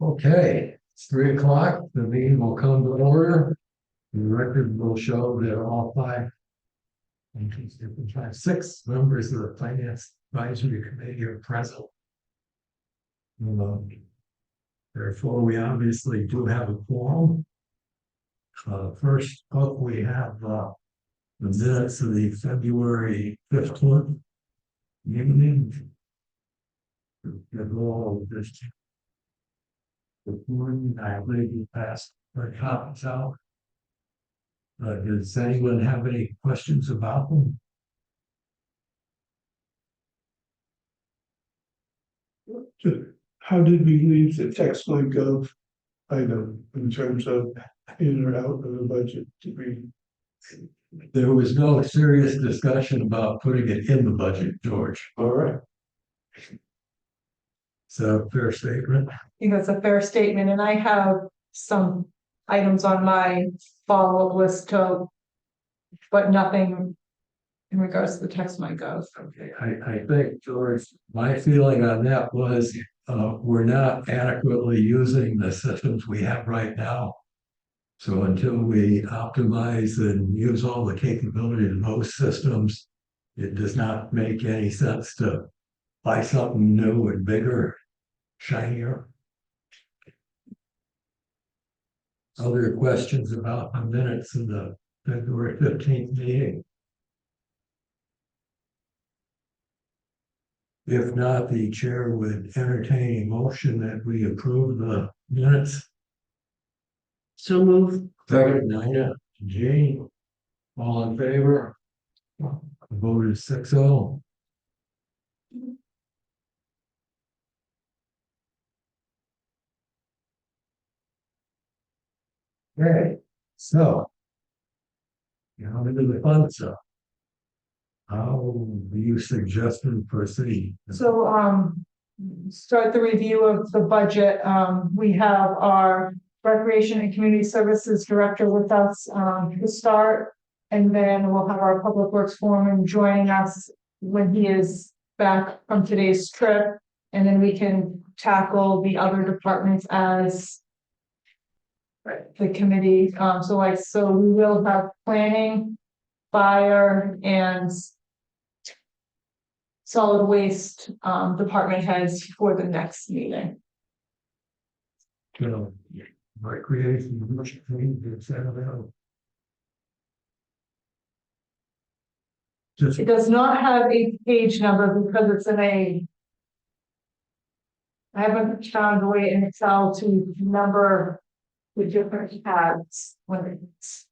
Okay, it's 3 o'clock. The meeting will come to order. The record will show that all six members of the Finance Advisory Committee are present. Therefore, we obviously do have a quorum. First up, we have the minutes of the February 15th meeting. Good Lord, this morning, I believe you passed our copies out. Does anyone have any questions about them? How did we leave the text like gov item in terms of in or out of the budget? Did we? There was no serious discussion about putting it in the budget, George. All right. So fair statement. I think that's a fair statement, and I have some items on my follow-up list to, but nothing in regards to the text might go. Okay, I think, George, my feeling on that was we're not adequately using the systems we have right now. So until we optimize and use all the capability of those systems, it does not make any sense to buy something new and bigger, shinier. Other questions about the minutes of the February 15th meeting? If not, the chair would entertain a motion that we approve the minutes. So move. Second, Nina, Jane, all in favor? The vote is 6-0. Okay, so. Now into the fun stuff. How do you suggest we proceed? So, start the review of the budget. We have our Recreation and Community Services Director with us, to start. And then we'll have our Public Works Foreman joining us when he is back from today's trip. And then we can tackle the other departments as the committee. So we will have planning, fire, and solid waste department heads for the next meeting. Recreation. Just It does not have a page number because it's in a. I haven't found a way in Excel to number the different tabs when it's.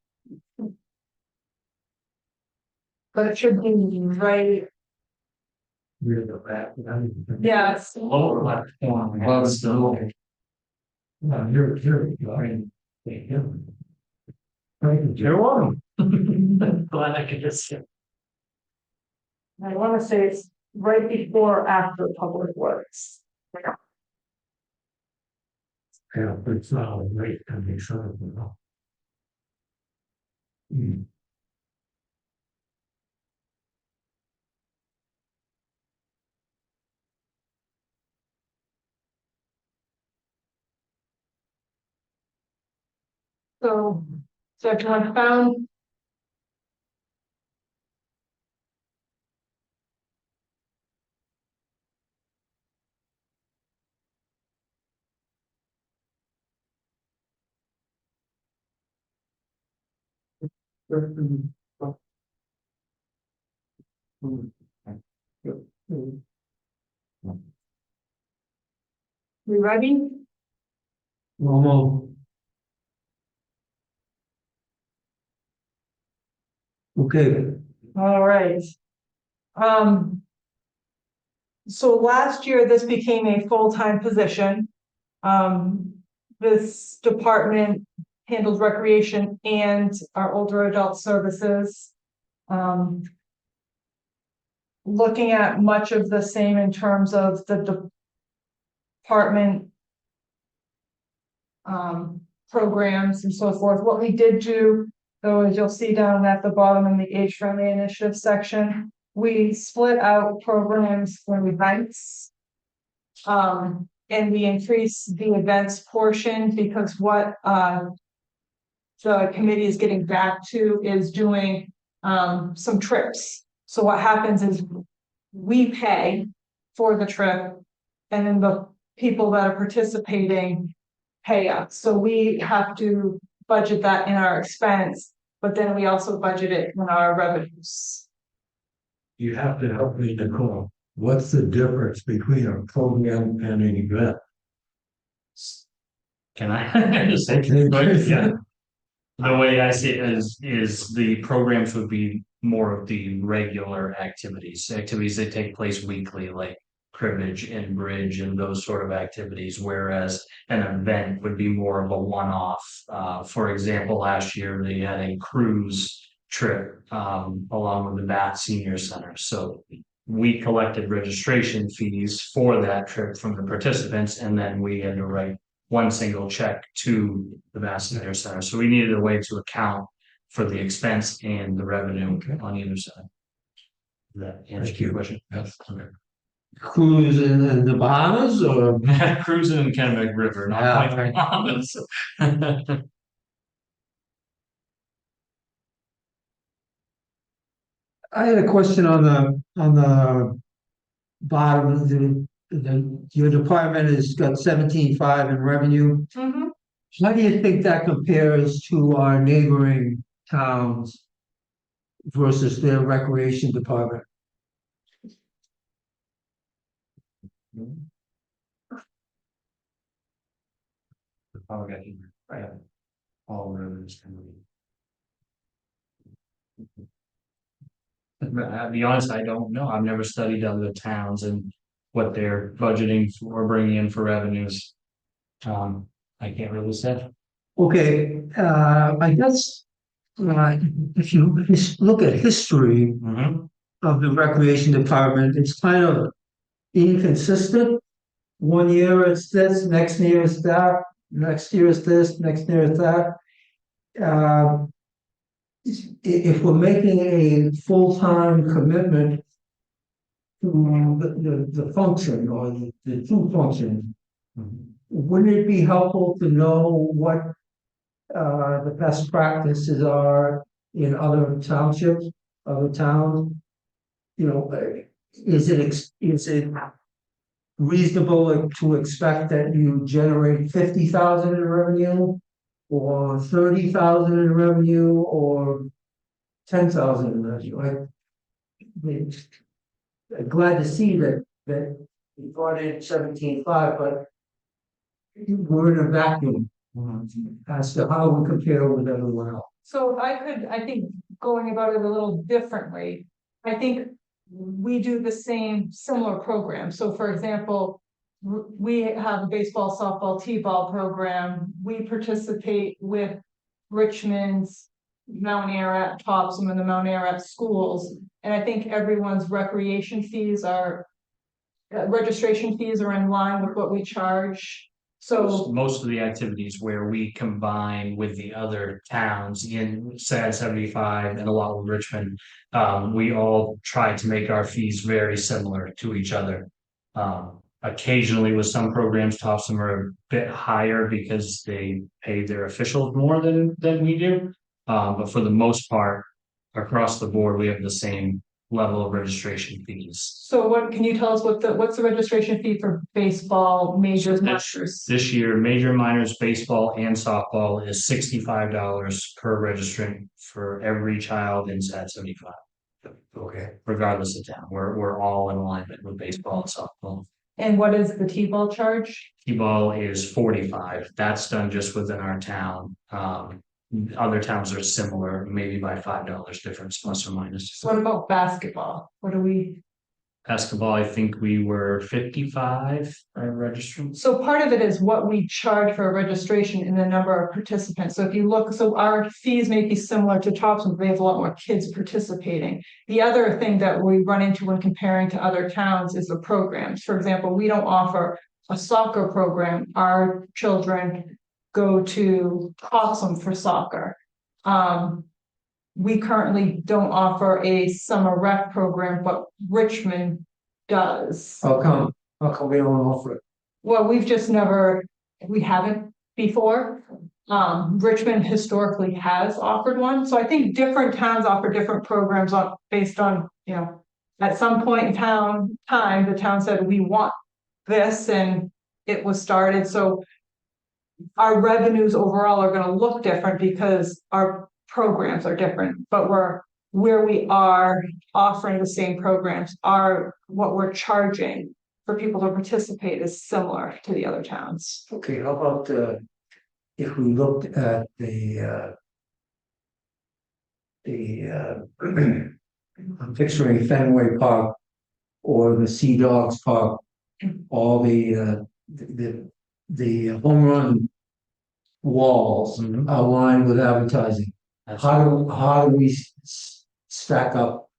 But it should be right. read the back. Yes. Oh, my God. Well, so. Here we go. Thank you. You're welcome. Glad I could just. I want to say it's right before or after Public Works. Yeah, but it's not a rate, I mean, sort of, you know. So everyone found. We ready? Okay, All right. So last year, this became a full-time position. This department handles recreation and our older adult services. Looking at much of the same in terms of the department programs and so forth. What we did do, though, as you'll see down at the bottom in the age-friendly initiative section, we split out programs for events. and we increase the events portion because what, the committee is getting back to is doing, some trips. So what happens is we pay for the trip and then the people that are participating pay us. So we have to budget that in our expense, but then we also budget it in our revenues. You have to help me, Nicole. What's the difference between a program and an event? Can I just say? Yeah. The way I see it is the programs would be more of the regular activities that take place weekly, like cribbage and bridge and those sort of activities, whereas an event would be more of a one-off. For example, last year they had a cruise trip along with the Bath Senior Center. So we collected registration fees for that trip from the participants, and then we had to write one single check to the Bath Senior Center. So we needed a way to account for the expense and the revenue on either side. Does that answer your question? Yes. Cruise in the Bahamas or? Cruising in Kennebec River, not Yeah. quite the Bahamas. I had a question on the bottom of your department has got 17.5 in revenue. Mhm. How do you think that compares to our neighboring towns versus their recreation department? All roads can be. I'll be honest, I don't know. I've never studied other towns and what they're budgeting for, bringing in for revenues. I can't really say. Okay, I guess, if you look at history Mhm. of the recreation department, it's kind of inconsistent. One year it's this, next year it's that, next year it's this, next year it's that. If we're making a full-time commitment to the function or the two functions, wouldn't it be helpful to know what the best practices are in other townships, other towns? You know, is it reasonable to expect that you generate 50,000 in revenue? Or 30,000 in revenue, or 10,000 in revenue? I'm glad to see that you brought in 17.5, but we're in a vacuum as to how we compare with everyone else. So I think going about it a little differently, I think we do the same similar program. So for example, we have a baseball, softball, t-ball program. We participate with Richmond's, Mount Ararat, Topsom, and the Mount Ararat schools. And I think everyone's registration fees are in line with what we charge. So Most of the activities where we combine with the other towns in SAD 75 and a lot with Richmond, we all try to make our fees very similar to each other. Occasionally with some programs, Topsom are a bit higher because they pay their officials more than we do. But for the most part, across the board, we have the same level of registration fees. So what, can you tell us what's the registration fee for baseball, majors, minors? This year, major, minors, baseball and softball is $65 per registrant for every child in SAD 75. Okay. Regardless of town, we're all in alignment with baseball and softball. And what is the t-ball charge? T-ball is 45. That's done just within our town. Other towns are similar, maybe by $5 difference, plus or minus. What about basketball? What do we? Basketball, I think we were 55 registrants. So part of it is what we charge for a registration and the number of participants. So if you look, so our fees may be similar to Topsom, but they have a lot more kids participating. The other thing that we run into when comparing to other towns is the programs. For example, we don't offer a soccer program. Our children go to Topsom for soccer. We currently don't offer a summer rec program, but Richmond does. How come we don't offer it? Well, we've just never, we haven't before. Richmond historically has offered one, so I think different towns offer different programs on, based on, you know. At some point in time, the town said, we want this, and it was started, so. Our revenues overall are gonna look different because our programs are different, but where we are offering the same programs, what we're charging for people to participate is similar to the other towns. Okay, how about, if we looked at I'm picturing Fenway Park or the Sea Dogs Park, all the home run walls Mhm. are lined with advertising. How do we stack up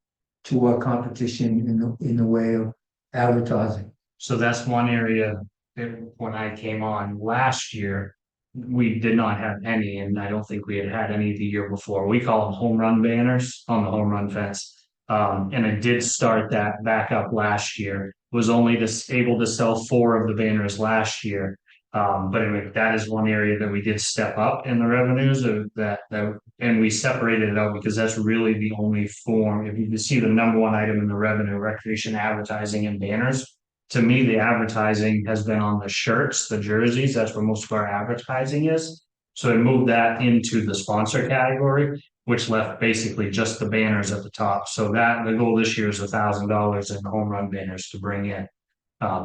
to our competition in the way of advertising? So that's one area that when I came on last year, we did not have any, and I don't think we had had any the year before. We call them home run banners on the home run fence. And I did start that back up last year. Was only able to sell 4 of the banners last year. But anyway, that is one area that we did step up in the revenues of that, and we separated it out because that's really the only form. If you can see the number one item in the revenue, recreation, advertising, and banners. To me, the advertising has been on the shirts, the jerseys. That's where most of our advertising is. So I moved that into the sponsor category, which left basically just the banners at the top. So that the goal this year is $1,000 in home run banners to bring in.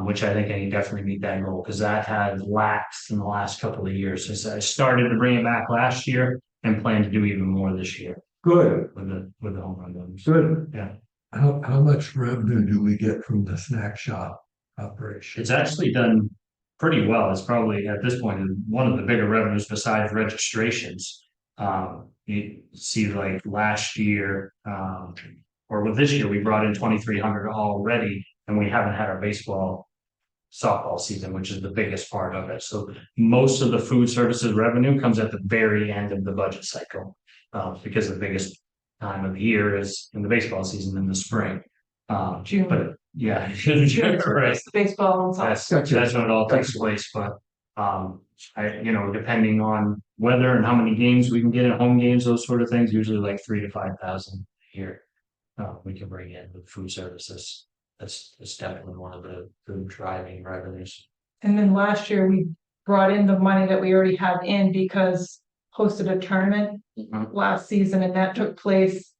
Which I think I definitely meet that goal because that had lapsed in the last couple of years. So I started to bring it back last year and plan to do even more this year Good, with the home run banners. good. Yeah, How much revenue do we get from the snack shop operation? it's actually done pretty well. It's probably at this point one of the bigger revenues besides registrations. You see, like last year, or with this year, we brought in 2,300 already, and we haven't had our baseball, softball season, which is the biggest part of it. So most of the food services revenue comes at the very end of the budget cycle, because the biggest time of the year is in the baseball season in the spring. June. But yeah, right. Baseball and That's soccer. that's when it all takes place, but depending on weather and how many games we can get at home games, those sort of things, usually like 3,000 to 5,000 a year. We can bring in with food services. That's definitely one of the driving revenues. And then last year we brought in the money that we already have in because hosted a tournament Mhm. last season, and that took place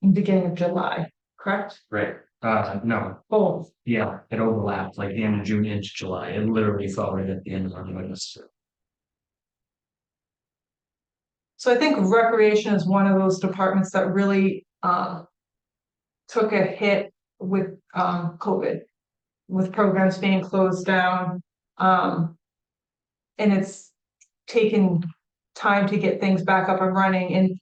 in the beginning of July, correct? Right, no, Oh, yeah, it overlapped like the end of June into July. It literally fell right at the end of our budget. so I think recreation is one of those departments that really took a hit with COVID, with programs being closed down. And it's taken time to get things back up and running. And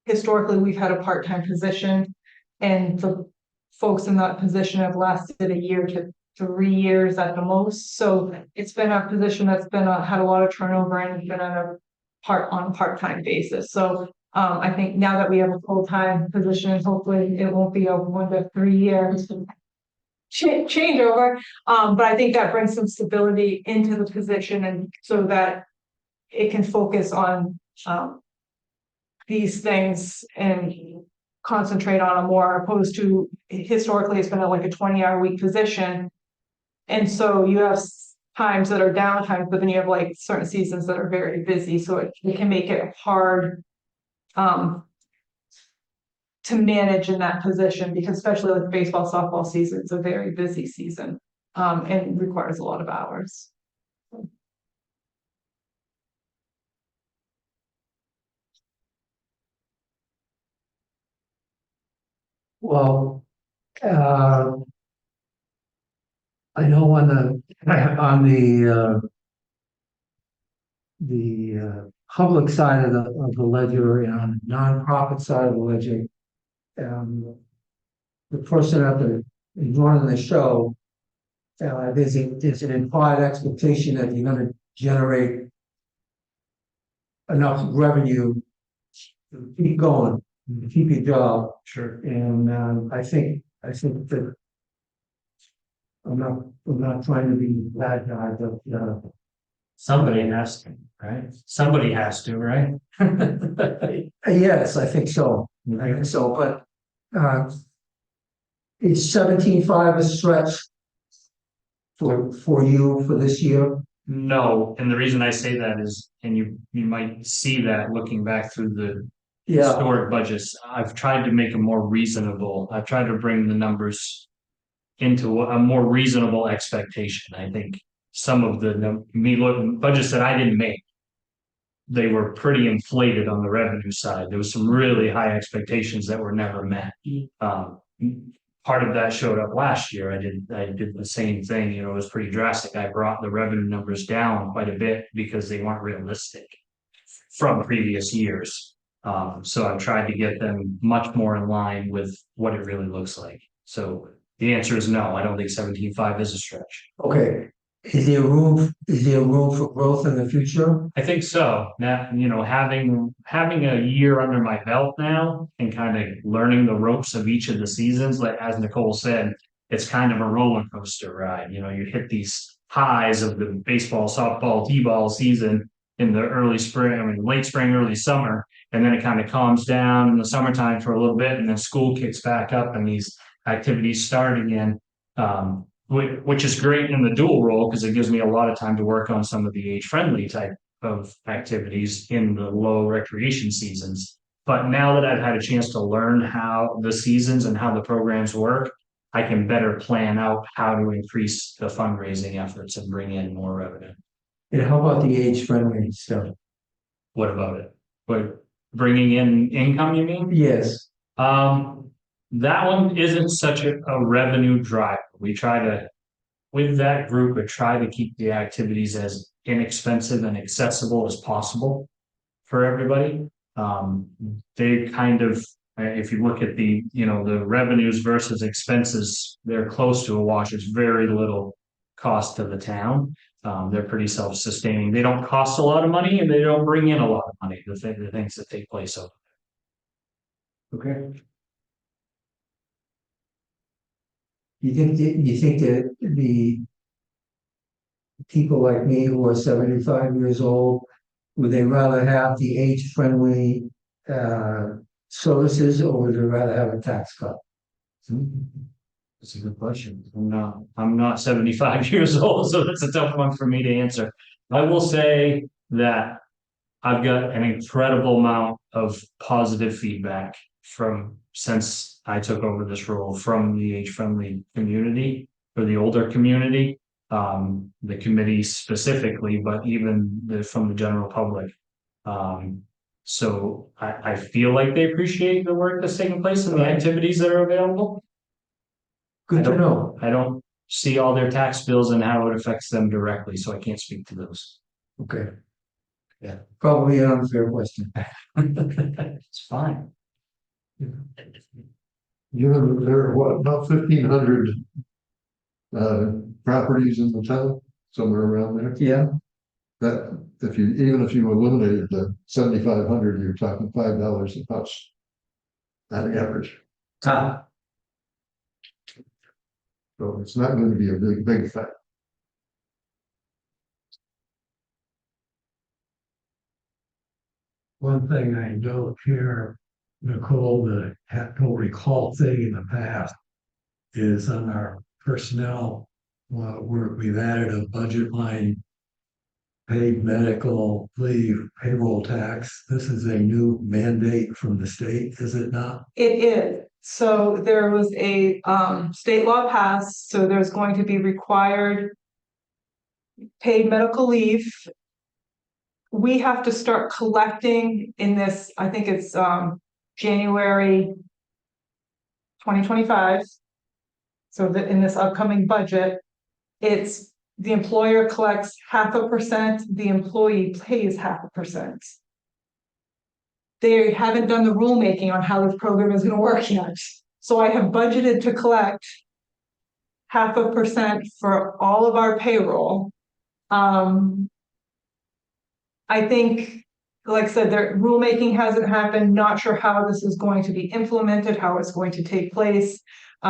historically, we've had a part-time position, and the folks in that position have lasted a year to 3 years at the most. So it's been a position that's been had a lot of turnover and been on a part-time basis. So I think now that we have a full-time position, hopefully it won't be a 1 to 3 years changeover. But I think that brings some stability into the position, and so that it can focus on these things and concentrate on them more, opposed to historically it's been like a 20-hour week position. And so you have times that are downtime, but then you have like certain seasons that are very busy. So it can make it hard to manage in that position, because especially with baseball, softball season, it's a very busy season and requires a lot of hours. Well, I know on the public side of the ledger and on the nonprofit side of the ledger, the person out there running the show, there's an implied expectation that you're going to generate enough revenue to keep going, to keep your job. Sure. And I think that I'm not trying to be bad guy, but, Somebody has to, right? Somebody has to, right? yes, I think so. I think so, but, is 17.5 a stretch for you for this year? No, and the reason I say that is, and you might see that looking back through the Yeah, historic budgets, I've tried to make them more reasonable. I've tried to bring the numbers into a more reasonable expectation. I think some of budgets that I didn't make, they were pretty inflated on the revenue side. There was some really high expectations that were never met. Um, part of that showed up last year. I did the same thing, you know, it was pretty drastic. I brought the revenue numbers down quite a bit because they weren't realistic from previous years. So I've tried to get them much more in line with what it really looks like. So the answer is no, I don't think 17.5 is a stretch. okay. Is there room for growth in the future? I think so. Now, you know, having a year under my belt now and kind of learning the ropes of each of the seasons, like as Nicole said, it's kind of a roller coaster ride. You know, you hit these highs of the baseball, softball, t-ball season in the early spring, I mean, late spring, early summer, and then it kind of calms down in the summertime for a little bit, and then school kicks back up and these activities start again. Which is great in the dual role because it gives me a lot of time to work on some of the age-friendly type of activities in the low recreation seasons. But now that I've had a chance to learn how the seasons and how the programs work, I can better plan out how to increase the fundraising efforts and bring in more revenue. And how about the age-friendly stuff? What about it? But bringing in income, you mean? Yes, That one isn't such a revenue driver. We try to, with that group, we try to keep the activities as inexpensive and accessible as possible for everybody. They kind of, if you look at the, you know, the revenues versus expenses, they're close to a wash. It's very little cost to the town. They're pretty self-sustaining. They don't cost a lot of money and they don't bring in a lot of money, the things that take place over there. okay. You think that the people like me who are 75 years old, would they rather have the age-friendly services or would they rather have a tax cut? That's a good question. I'm not 75 years old, so that's a tough one for me to answer. I will say that I've got an incredible amount of positive feedback from since I took over this role from the age-friendly community or the older community, the committee specifically, but even from the general public. So I feel like they appreciate the work that's taking place and the activities that are available. Good to know. I don't see all their tax bills and how it affects them directly, so I can't speak to those. Okay. Yeah. Probably an unfair question. It's fine. You know, there are what, about 1,500 properties in the town, somewhere around there. Yeah, That even if you eliminated the 7,500, you're talking $5 a house. On average. ah, So it's not going to be a big effect. One thing I note here, Nicole, the whole recall thing in the past is on our personnel, where we've added a budget line, paid medical leave, payroll tax. This is a new mandate from the state, is it not? It is. So there was a state law passed, so there's going to be required paid medical leave. We have to start collecting in this, I think it's January 2025. So that in this upcoming budget, it's the employer collects 0.5%, the employee pays 0.5%. They haven't done the rulemaking on how this program is going to work yet. So I have budgeted to collect 0.5% for all of our payroll. I think, like I said, the rulemaking hasn't happened, not sure how this is going to be implemented, how it's going to take place.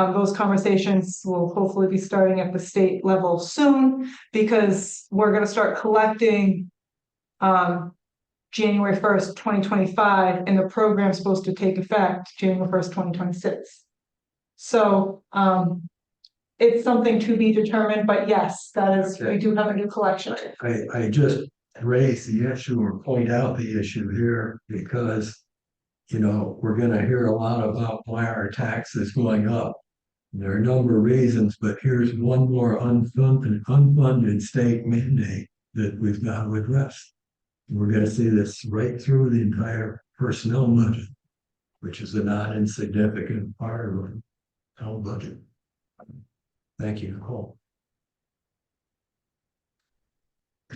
Those conversations will hopefully be starting at the state level soon, because we're gonna start collecting January 1st, 2025, and the program's supposed to take effect January 1st, 2026. So, it's something to be determined, but yes, that is, we do have a new collection. I just raise the issue or point out the issue here because, you know, we're gonna hear a lot about why our tax is going up. There are a number of reasons, but here's one more unfunded state mandate that we've got to address. We're gonna see this right through the entire personnel budget, which is a not insignificant part of our town budget. Thank you, Nicole.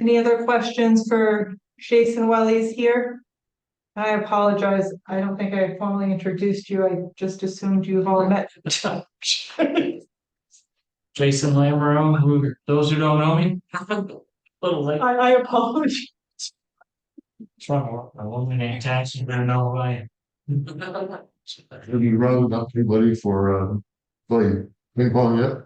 Any other questions for Jason while he's here? I apologize. I don't think I formally introduced you. I just assumed you've all met. Jason Lamero, who, those who don't know me, little late. I apologize. From a woman named tax, you better know who I am. Have you rounded up anybody for, playing ping pong yet?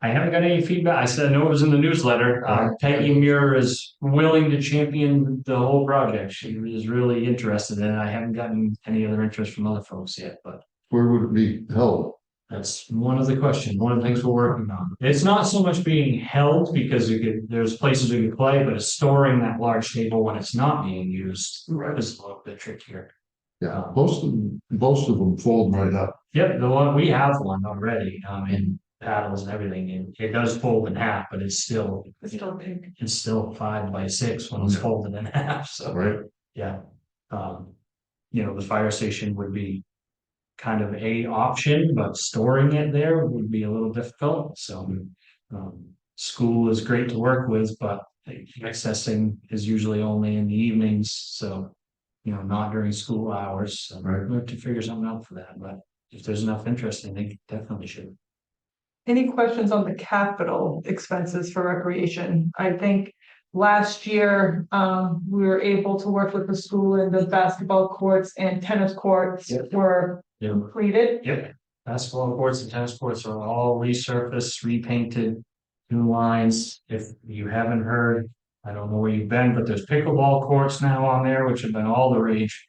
I haven't got any feedback. I said, I know it was in the newsletter. Peggy Muir is willing to champion the whole project. She is really interested in it. I haven't gotten any other interest from other folks yet, but Where would it be held? that's one of the questions, one of the things we're working on. It's not so much being held because there's places we could play, but it's storing that large table when it's not being used is a little bit trickier. Yeah, most of them fold right up. Yep, the one, we have one already, in paddles and everything, and it does fold in half, but it's still 5 by 6 when it's folded in half, so. Right. Yeah. You know, the fire station would be kind of a option, but storing it there would be a little difficult, so. School is great to work with, but accessing is usually only in the evenings, so. You know, not during school hours, so Right. we have to figure something out for that, but if there's enough interest, I think definitely should. Any questions on the capital expenses for recreation? I think last year, we were able to work with the school and the basketball courts and tennis courts Yep. were Yeah. completed. Yep, basketball courts and tennis courts are all resurfaced, repainted, new lines. If you haven't heard, I don't know where you've been, but there's pickleball courts now on there, which have been all the rage.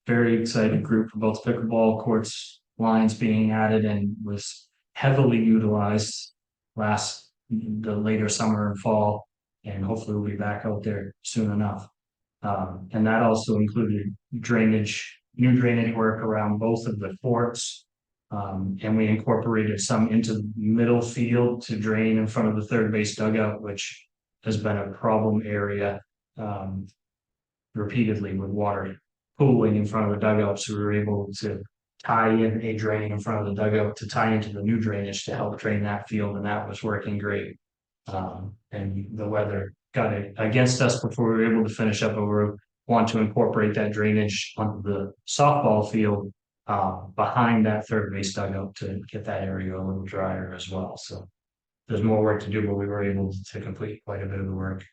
Very excited group for both pickleball courts, lines being added and was heavily utilized the later summer and fall. And hopefully we'll be back out there soon enough. And that also included new drainage work around both of the courts. And we incorporated some into the middle field to drain in front of the third base dugout, which has been a problem area repeatedly with water pooling in front of the dugout. So we were able to tie in a drain in front of the dugout to tie into the new drainage to help drain that field, and that was working great. And the weather got it against us before we were able to finish up, but we want to incorporate that drainage onto the softball field behind that third base dugout to get that area a little drier as well. So there's more work to do, but we were able to complete quite a bit of the work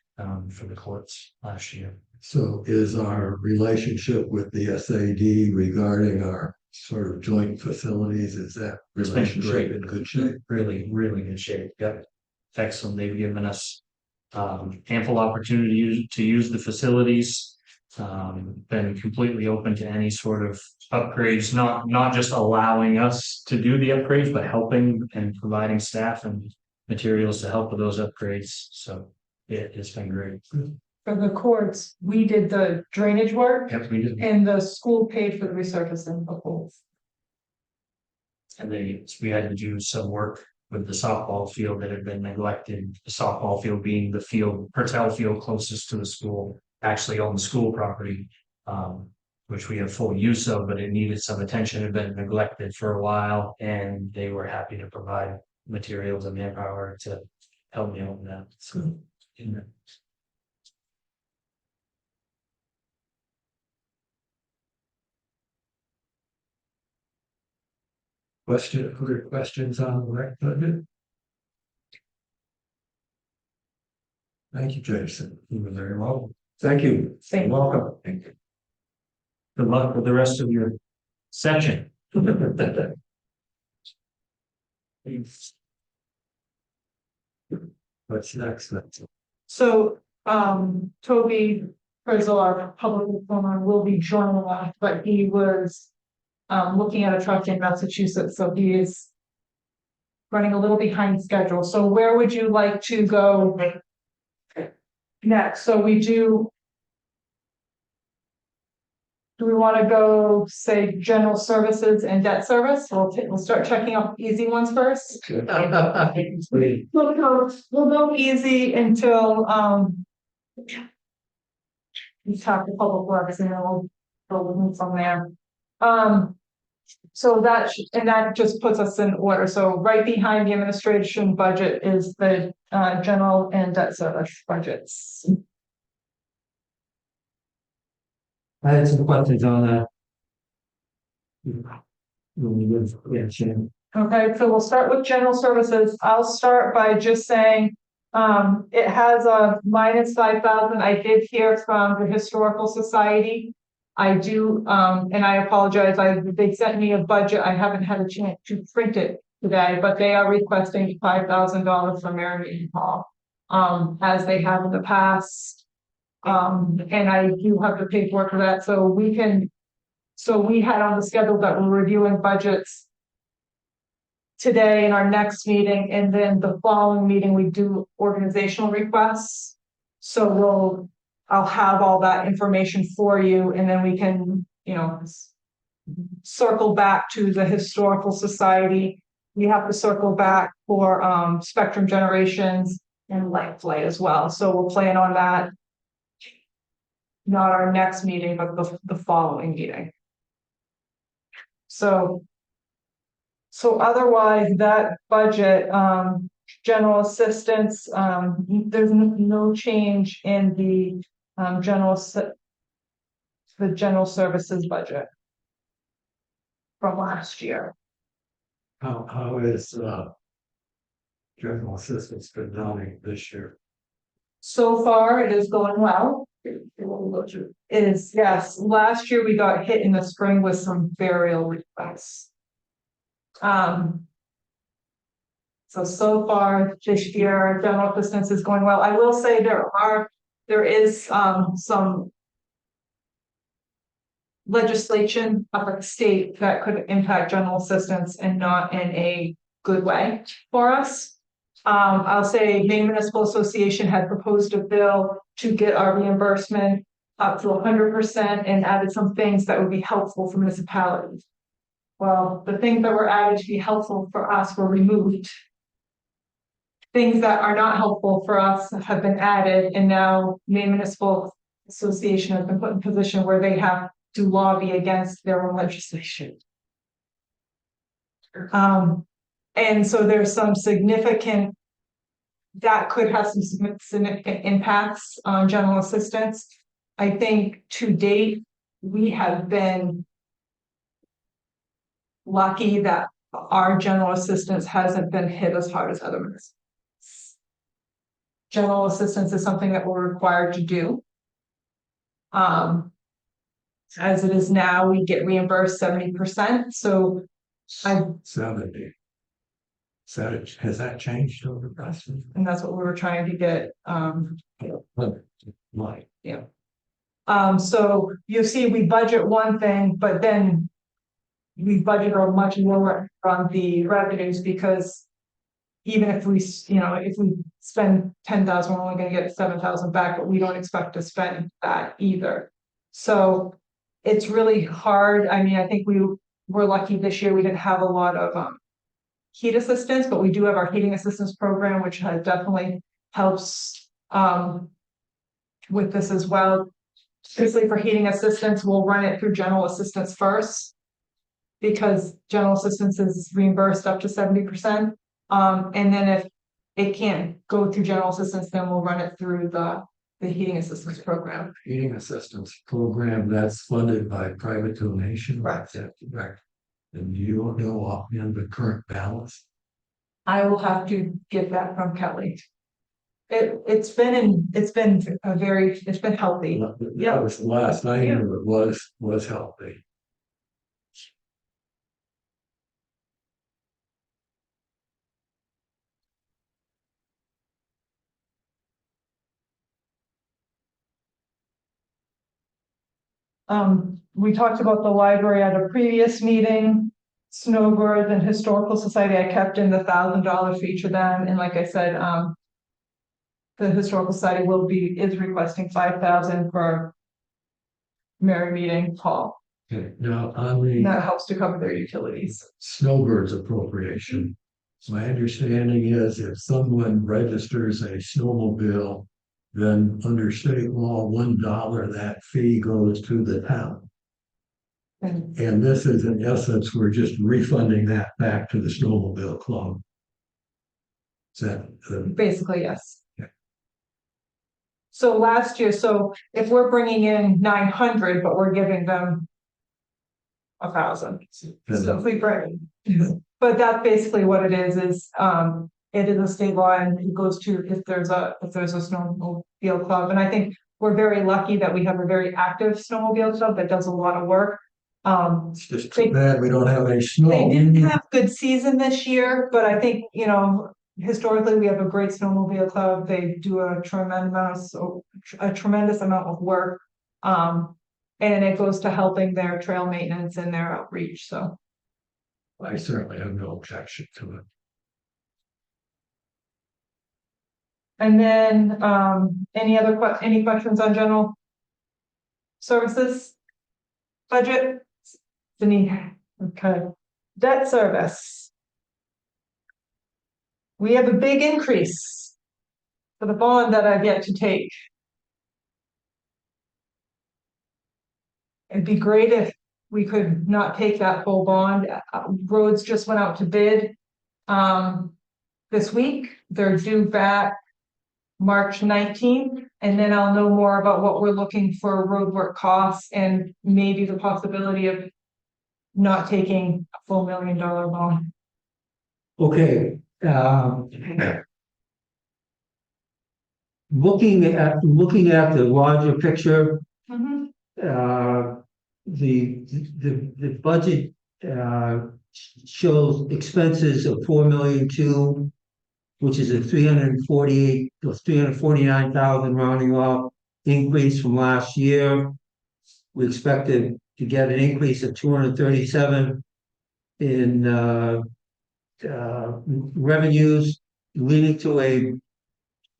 for the courts last year. So is our relationship with the SAD regarding our sort of joint facilities, is that It's been relationship great. in good shape? Really, really good shape. Yep. Excellent. They've given us ample opportunity to use the facilities. Been completely open to any sort of upgrades, not just allowing us to do the upgrades, but helping and providing staff and materials to help with those upgrades. So it's been great. For the courts, we did the drainage work Yep, we did. and the school paid for the resurfacing of pools. And we had to do some work with the softball field that had been neglected. The softball field being the field, Purtell Field closest to the school, actually on the school property, which we have full use of, but it needed some attention, had been neglected for a while, and they were happy to provide materials and manpower to help me out with that. So, Other questions on the rec budget? Thank you, Jason. You were very well. Thank you. Thank you. Welcome. Thank you. good luck with the rest of your session. What's next? So, Toby Frizzle, our public informant, will be joining us, but he was looking at a truck in Massachusetts, so he is running a little behind schedule. So where would you like to go next? So we do we want to go, say, general services and debt service? We'll start checking off easy ones first. We'll go easy until, we talk to public works and then we'll move from there. So that just puts us in order. So right behind the administration budget is the, general and debt service budgets. I had some questions on that. Yeah, Shannon. Okay, so we'll start with general services. I'll start by just saying, it has a minus 5,000. I did hear from the Historical Society. I do, and I apologize, they sent me a budget. I haven't had a chance to print it today, but they are requesting $5,000 from Mary Hall, as they have in the past. And I do have the paperwork for that, so we had on the schedule that we're reviewing budgets today in our next meeting, and then the following meeting, we do organizational requests. So I'll have all that information for you, and then we can, circle back to the Historical Society. We have to circle back for, Spectrum Generations and Light Flight as well. So we'll plan on that. Not our next meeting, but the following meeting. So otherwise, that budget, general assistance, there's no change in the general services budget from last year. How is general assistance been done this year? So far, it is going well. It is, yes. Last year we got hit in the spring with some burial requests. So far this year, general assistance is going well. I will say there is some legislation up at the state that could impact general assistance and not in a good way for us. I'll say Maine Municipal Association had proposed a bill to get our reimbursement up to 100% and added some things that would be helpful for municipalities. Well, the things that were added to be helpful for us were removed. Things that are not helpful for us have been added, and now Maine Municipal Association has been put in a position where they have to lobby against their own legislation. And so there's some significant, that could have some significant impacts on general assistance. I think to date, we have been lucky that our general assistance hasn't been hit as hard as other municipalities. General assistance is something that we're required to do. As it is now, we get reimbursed 70%. So 70. Has that changed over the past? and that's what we were trying to get, Like, so you see, we budget one thing, but then we budget a much lower on the revenues, because even if we, if we spend 10,000, we're only going to get 7,000 back, but we don't expect to spend that either. So it's really hard. I mean, I think we were lucky this year. We didn't have a lot of heat assistance, but we do have our heating assistance program, which has definitely helps with this as well. Especially for heating assistance, we'll run it through general assistance first, because general assistance is reimbursed up to 70%. And then if it can't go through general assistance, then we'll run it through the heating assistance program. heating assistance program that's funded by private donation. Right. Correct. And you know offhand the current balance. I will have to get that from Kelly. It's been healthy. That was the last I knew it was healthy. We talked about the library at a previous meeting. Snowbird and Historical Society, I kept in the $1,000 fee for them, and like I said, the Historical Society is requesting 5,000 for Merry Meeting Hall. Okay, now on And the that helps to cover their utilities. snowbirds appropriation. My understanding is if someone registers a snowmobile, then under state law, $1, that fee goes to the town. And And this is in essence, we're just refunding that back to the snowmobile club. Is that, basically, yes. Yeah. So last year, so if we're bringing in 900, but we're giving them 1,000. So if we bring, but that's basically what it is, it is a state law and it goes to if there's a snowmobile club. And I think we're very lucky that we have a very active snowmobile club that does a lot of work. it's just too bad we don't have any snow. They didn't have a good season this year, but I think, historically, we have a great snowmobile club. They do a tremendous amount of work. And it goes to helping their trail maintenance and their outreach, so. I certainly have no objection to it. And then, any questions on general services? Budget? Denise, okay. Debt service. We have a big increase for the bond that I've yet to take. It'd be great if we could not take that full bond. Roads just went out to bid this week. They're due back March 19th, and then I'll know more about what we're looking for road work costs and maybe the possibility of not taking a full $1 million bond. Okay, looking at the larger picture, Mhm. The budget shows expenses of 4,200,000, which is a 348 or 349,000 rounding off increase from last year. We expected to get an increase of 237 in revenues, leading to a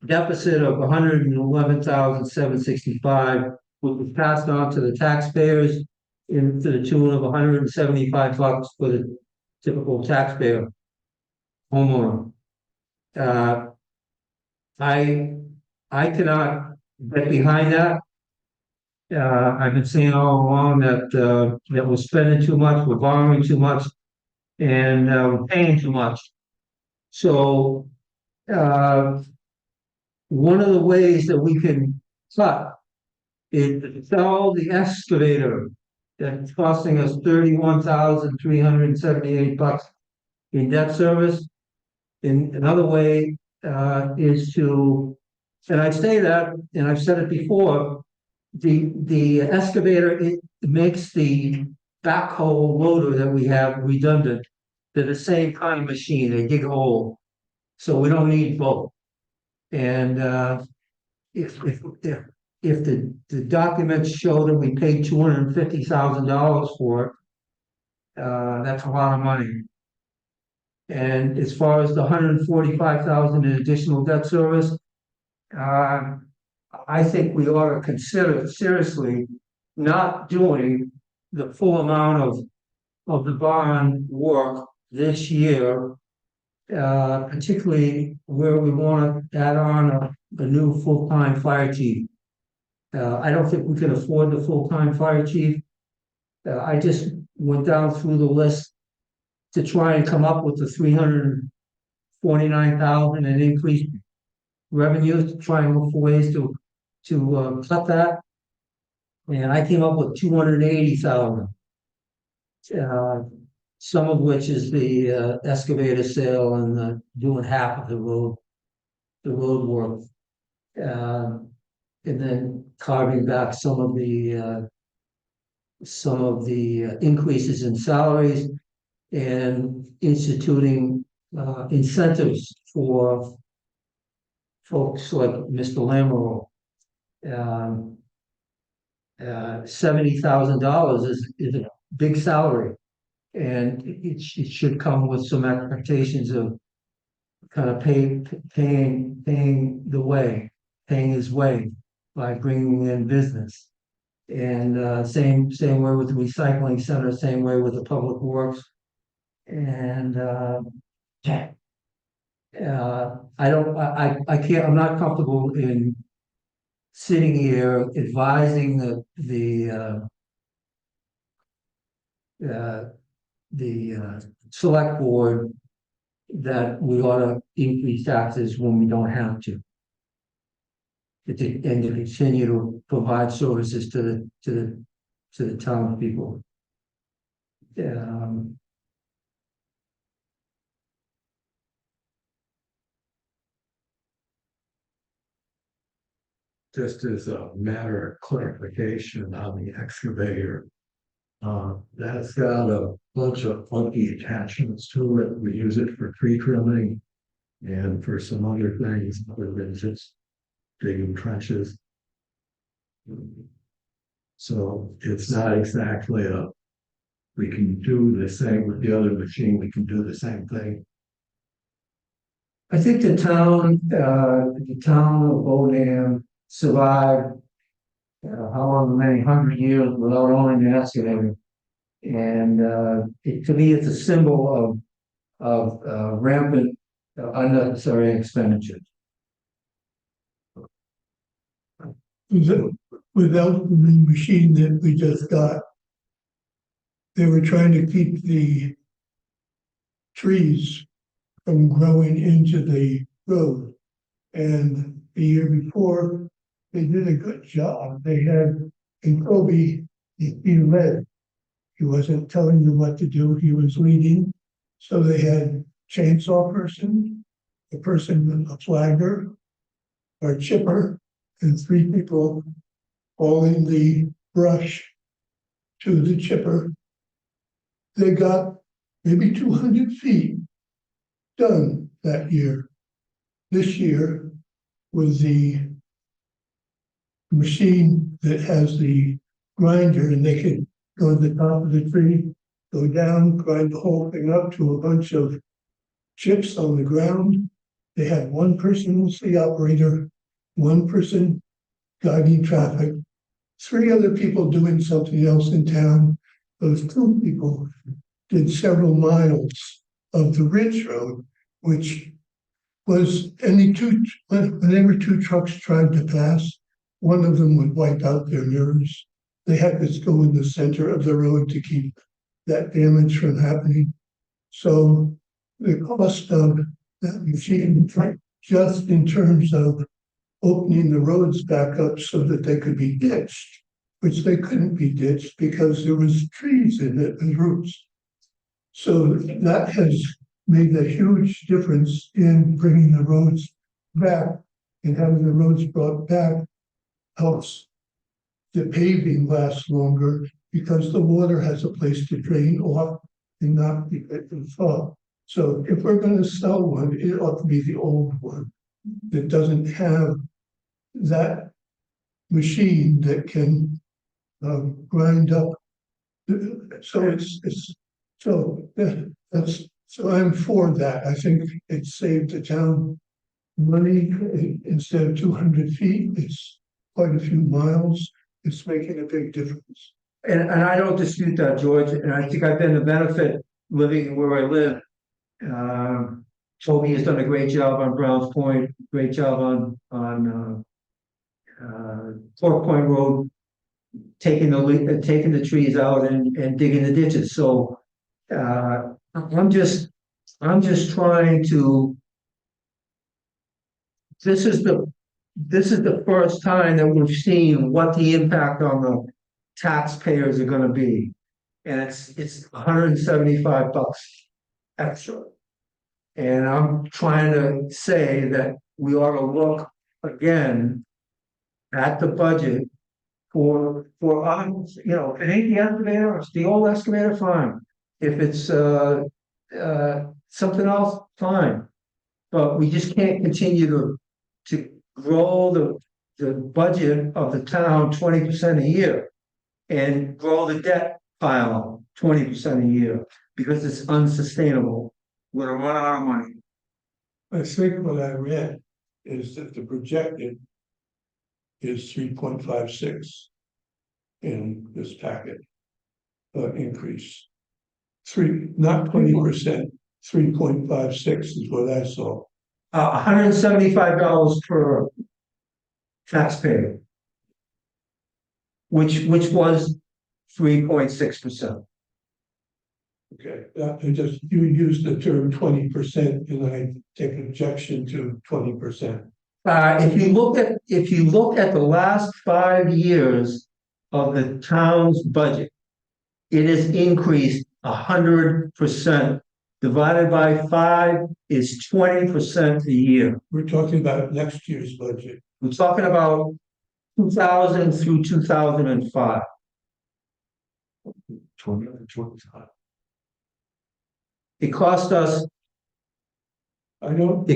deficit of 111,765, which was passed on to the taxpayers to the tune of $175 for the typical taxpayer homeowner. I cannot get behind that. I've been saying all along that we're spending too much, we're borrowing too much, and we're paying too much. So one of the ways that we can cut is to sell the excavator that's costing us $31,378 in debt service. And another way is to, and I say that, and I've said it before, the excavator, it makes the backhoe loader that we have redundant. They're the same kind of machine, they dig a hole. So we don't need both. And if the documents show that we paid $250,000 for it, that's a lot of money. And as far as the $145,000 in additional debt service, I think we ought to consider seriously not doing the full amount of the bond work this year, particularly where we want to add on a new full-time fire chief. I don't think we can afford the full-time fire chief. I just went down through the list to try and come up with the 349,000 in increased revenues, to try and look for ways to cut that. And I came up with 280,000. Some of which is the excavator sale and doing half of the road work. And then carving back some of the increases in salaries and instituting incentives for folks like Mr. Lamoureux. $70,000 is a big salary. And it should come with some expectations of kind of paying his way by bringing in business. And same way with the recycling center, same way with the public works. And I can't, I'm not comfortable in sitting here advising the select board that we ought to increase taxes when we don't have to. And to continue to provide services to the town people. Just as a matter of clarification on the excavator. That's got a bunch of funky attachments to it. We use it for tree trimming and for some other things other than just digging trenches. So it's not exactly we can do the same with the other machine, we can do the same thing. I think the town of Oldham survived how long, many hundred years without owning an excavator. And to me, it's a symbol of rampant unnecessary expenditures. Without the machine that we just got, they were trying to keep the trees from growing into the road. And the year before, they did a good job. They had, and Kobe, he led. He wasn't telling you what to do, he was leading. So they had chainsaw person, a person with a flagger, or chipper, and 3 people hauling the brush to the chipper. They got maybe 200 feet done that year. This year, with the machine that has the grinder, and they could go to the top of the tree, go down, grind the whole thing up to a bunch of chips on the ground. They had 1 person was the operator, 1 person guiding traffic, 3 other people doing something else in town. Those 2 people did several miles of the Ridge Road, which was whenever 2 trucks tried to pass, one of them would wipe out their mirrors. They had to go in the center of the road to keep that damage from happening. So the cost of that machine, just in terms of opening the roads back up so that they could be ditched, which they couldn't be ditched because there was trees in it and roots. So that has made a huge difference in bringing the roads back, and having the roads brought back helps the paving last longer because the water has a place to drain off and not be it in fall. So if we're going to sell one, it ought to be the old one that doesn't have that machine that can grind up. So I'm for that. I think it saved the town money. Instead of 200 feet, it's quite a few miles. It's making a big difference. And I don't dispute that, George, and I think I've been the benefit living where I live. Toby has done a great job on Browns Point, great job on Fork Point Road, taking the trees out and digging the ditches. So I'm just trying to. This is the first time that we've seen what the impact on the taxpayers are going to be, and it's $175 extra. And I'm trying to say that we ought to look again at the budget for if it ain't the excavator, it's the old excavator, fine. If it's something else, fine. But we just can't continue to grow the budget of the town 20% a year and grow the debt pile 20% a year because it's unsustainable. We're gonna run out of money. I think what I read is that the projected is 3.56 in this packet. Increase. Not 20%, 3.56 is what I saw. $175 per taxpayer. Which was 3.6%. Okay, I just, you used the term 20% and I take objection to 20%. If you look at the last 5 years of the town's budget, it has increased 100%. Divided by 5 is 20% a year. We're talking about next year's budget. We're talking about 2000 through 2005. 25. It cost us I don't,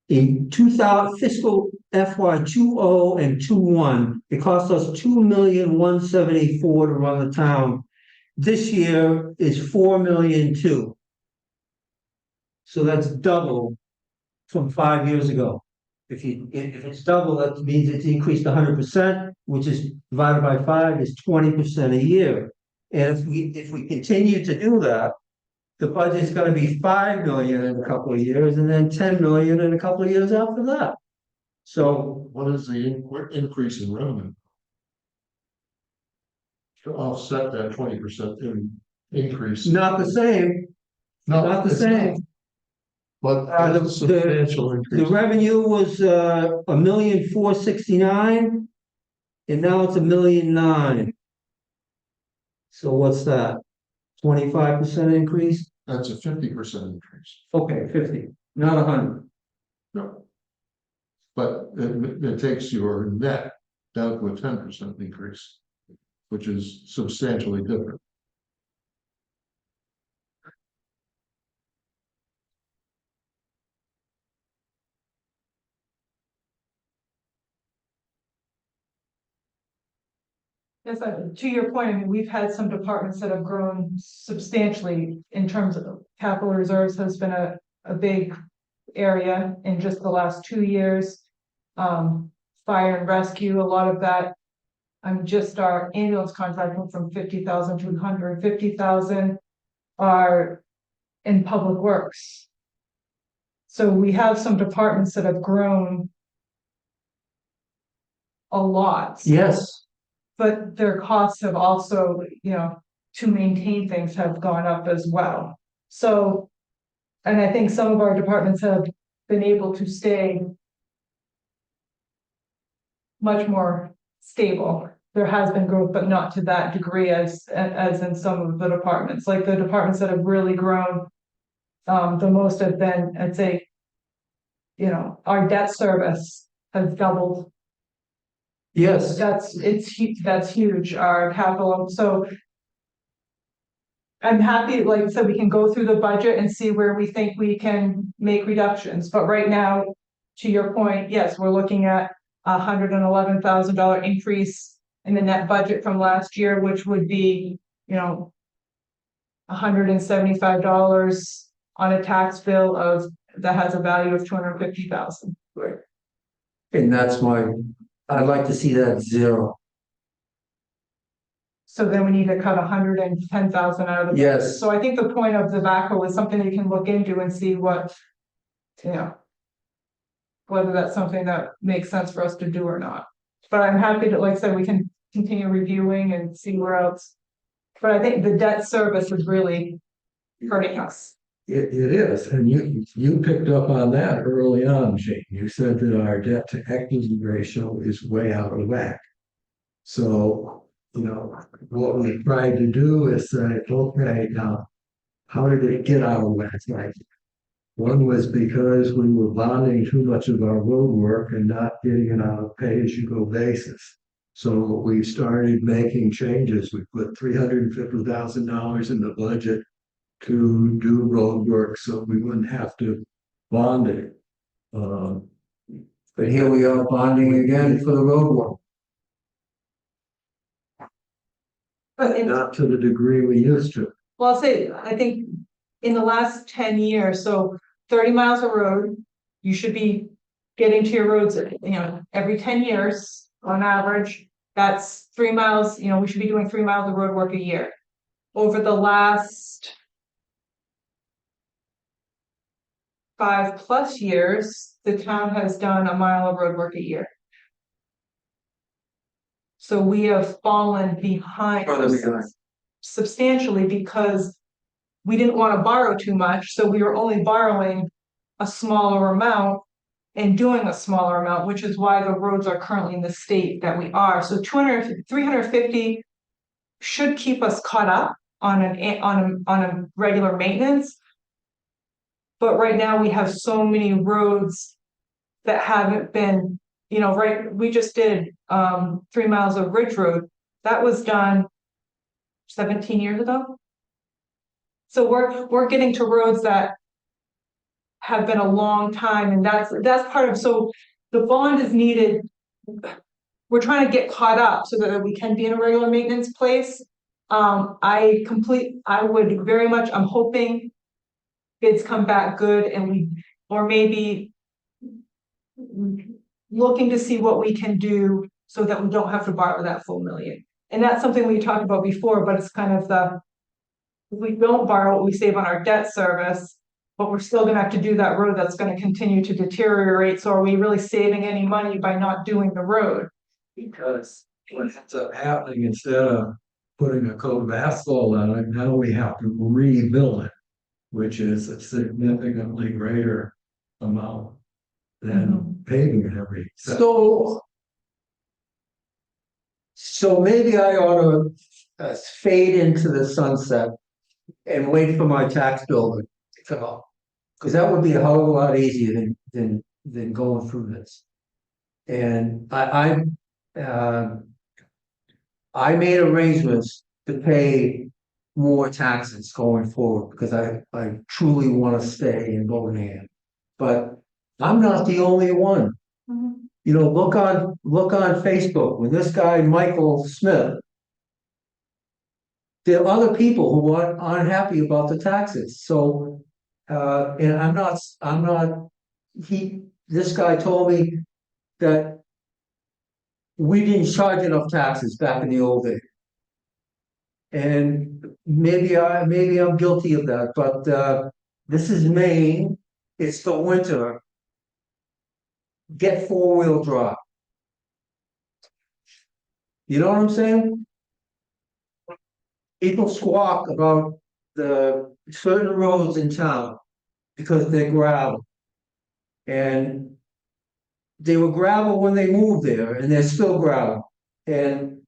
in 2000 fiscal FY 20 and 21, it cost us $2,174,000 to run the town. This year is $4,200,000. So that's double from 5 years ago. If it's double, that means it's increased 100%, which is divided by 5 is 20% a year. And if we continue to do that, the budget is going to be 5 million in a couple of years, and then 10 million in a couple of years after that. So What is the increase in revenue? To offset that 20% increase. not the same, No, not the it's same. But The- it's a substantial The increase. revenue was $1,469,000, and now it's $1,009,000. So what's that? 25% increase? That's a 50% increase. Okay, 50, not 100. No. But it takes your net down to a 10% increase, which is substantially different. Yes, to your point, I mean, we've had some departments that have grown substantially in terms of capital reserves has been a big area in just the last 2 years. Fire and rescue, a lot of that. Just our ambulance contract went from 50,000 to 150,000 are in public works. So we have some departments that have grown a lot. Yes, But their costs have also, to maintain things have gone up as well. So, and I think some of our departments have been able to stay much more stable. There has been growth, but not to that degree as in some of the departments, like the departments that have really grown. The most have been, I'd say, our debt service has doubled. yes. That's huge, our capital, so. I'm happy, like I said, we can go through the budget and see where we think we can make reductions, but right now, to your point, yes, we're looking at $111,000 increase in the net budget from last year, which would be, $175 on a tax bill that has a value of $250,000. And I'd like to see that zero. So then we need to cut $110,000 out of the budget. Yes. So I think the point of the backhoe is something you can look into and see what, whether that's something that makes sense for us to do or not. But I'm happy to, like I said, we can continue reviewing and see where else. But I think the debt service is really hurting us. It is, and you picked up on that early on, Jane. You said that our debt to equity ratio is way out of whack. So, what we tried to do is say, okay, now, how did it get out of whack? Like, one was because we were bonding too much of our road work and not getting it on a pay-as-you-go basis. So we started making changes. We put $350,000 in the budget to do road work so we wouldn't have to bond it. But here we are bonding again for the road work. But Not to the degree we used to. well, I'll say, I think in the last 10 years, so 30 miles of road, you should be getting to your roads, every 10 years on average. That's 3 miles, we should be doing 3 miles of road work a year. Over the last 5+ years, the town has done a mile of road work a year. So we have fallen behind substantially because we didn't want to borrow too much, so we were only borrowing a smaller amount and doing a smaller amount, which is why the roads are currently in the state that we are. So 350 should keep us caught up on a regular maintenance. But right now we have so many roads that haven't been, right, we just did 3 miles of Ridge Road. That was done 17 years ago. So we're getting to roads that have been a long time, and that's part of, so the bond is needed. We're trying to get caught up so that we can be in a regular maintenance place. I'm hoping bids come back good and or maybe looking to see what we can do so that we don't have to borrow that full million. And that's something we talked about before, but it's kind of if we don't borrow what we save on our debt service, but we're still gonna have to do that road, that's gonna continue to deteriorate. So are we really saving any money by not doing the road? Because what ends up happening, instead of putting a coat of asphalt on it, now we have to rebuild it, which is a significantly greater amount than paving it every. So maybe I ought to fade into the sunset and wait for my tax bill to come up. Because that would be a hell of a lot easier than going through this. And I made arrangements to pay more taxes going forward because I truly want to stay in Bodenham. But I'm not the only one. Look on Facebook when this guy Michael Smith. There are other people who aren't unhappy about the taxes. So, and this guy told me that we didn't charge enough taxes back in the old days. And maybe I'm guilty of that, but this is Maine, it's the winter. Get 4-wheel drive. You know what I'm saying? People squawk about the certain roads in town because they're gravel. And they were gravel when they moved there, and they're still gravel. And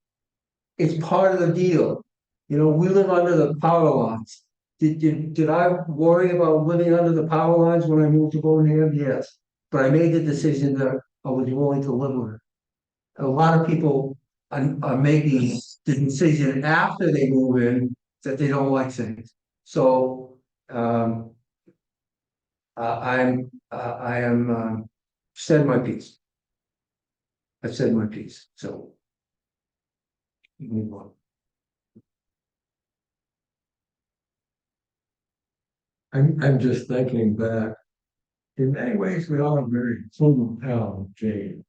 it's part of the deal. We live under the power lines. Did I worry about living under the power lines when I moved to Bodenham? Yes. But I made the decision that I was willing to live with it. A lot of people are making the decision after they move in that they don't like things. So I am said my piece. I've said my piece. So move on. I'm just thinking back. In many ways, we are a very frugal town, Jane.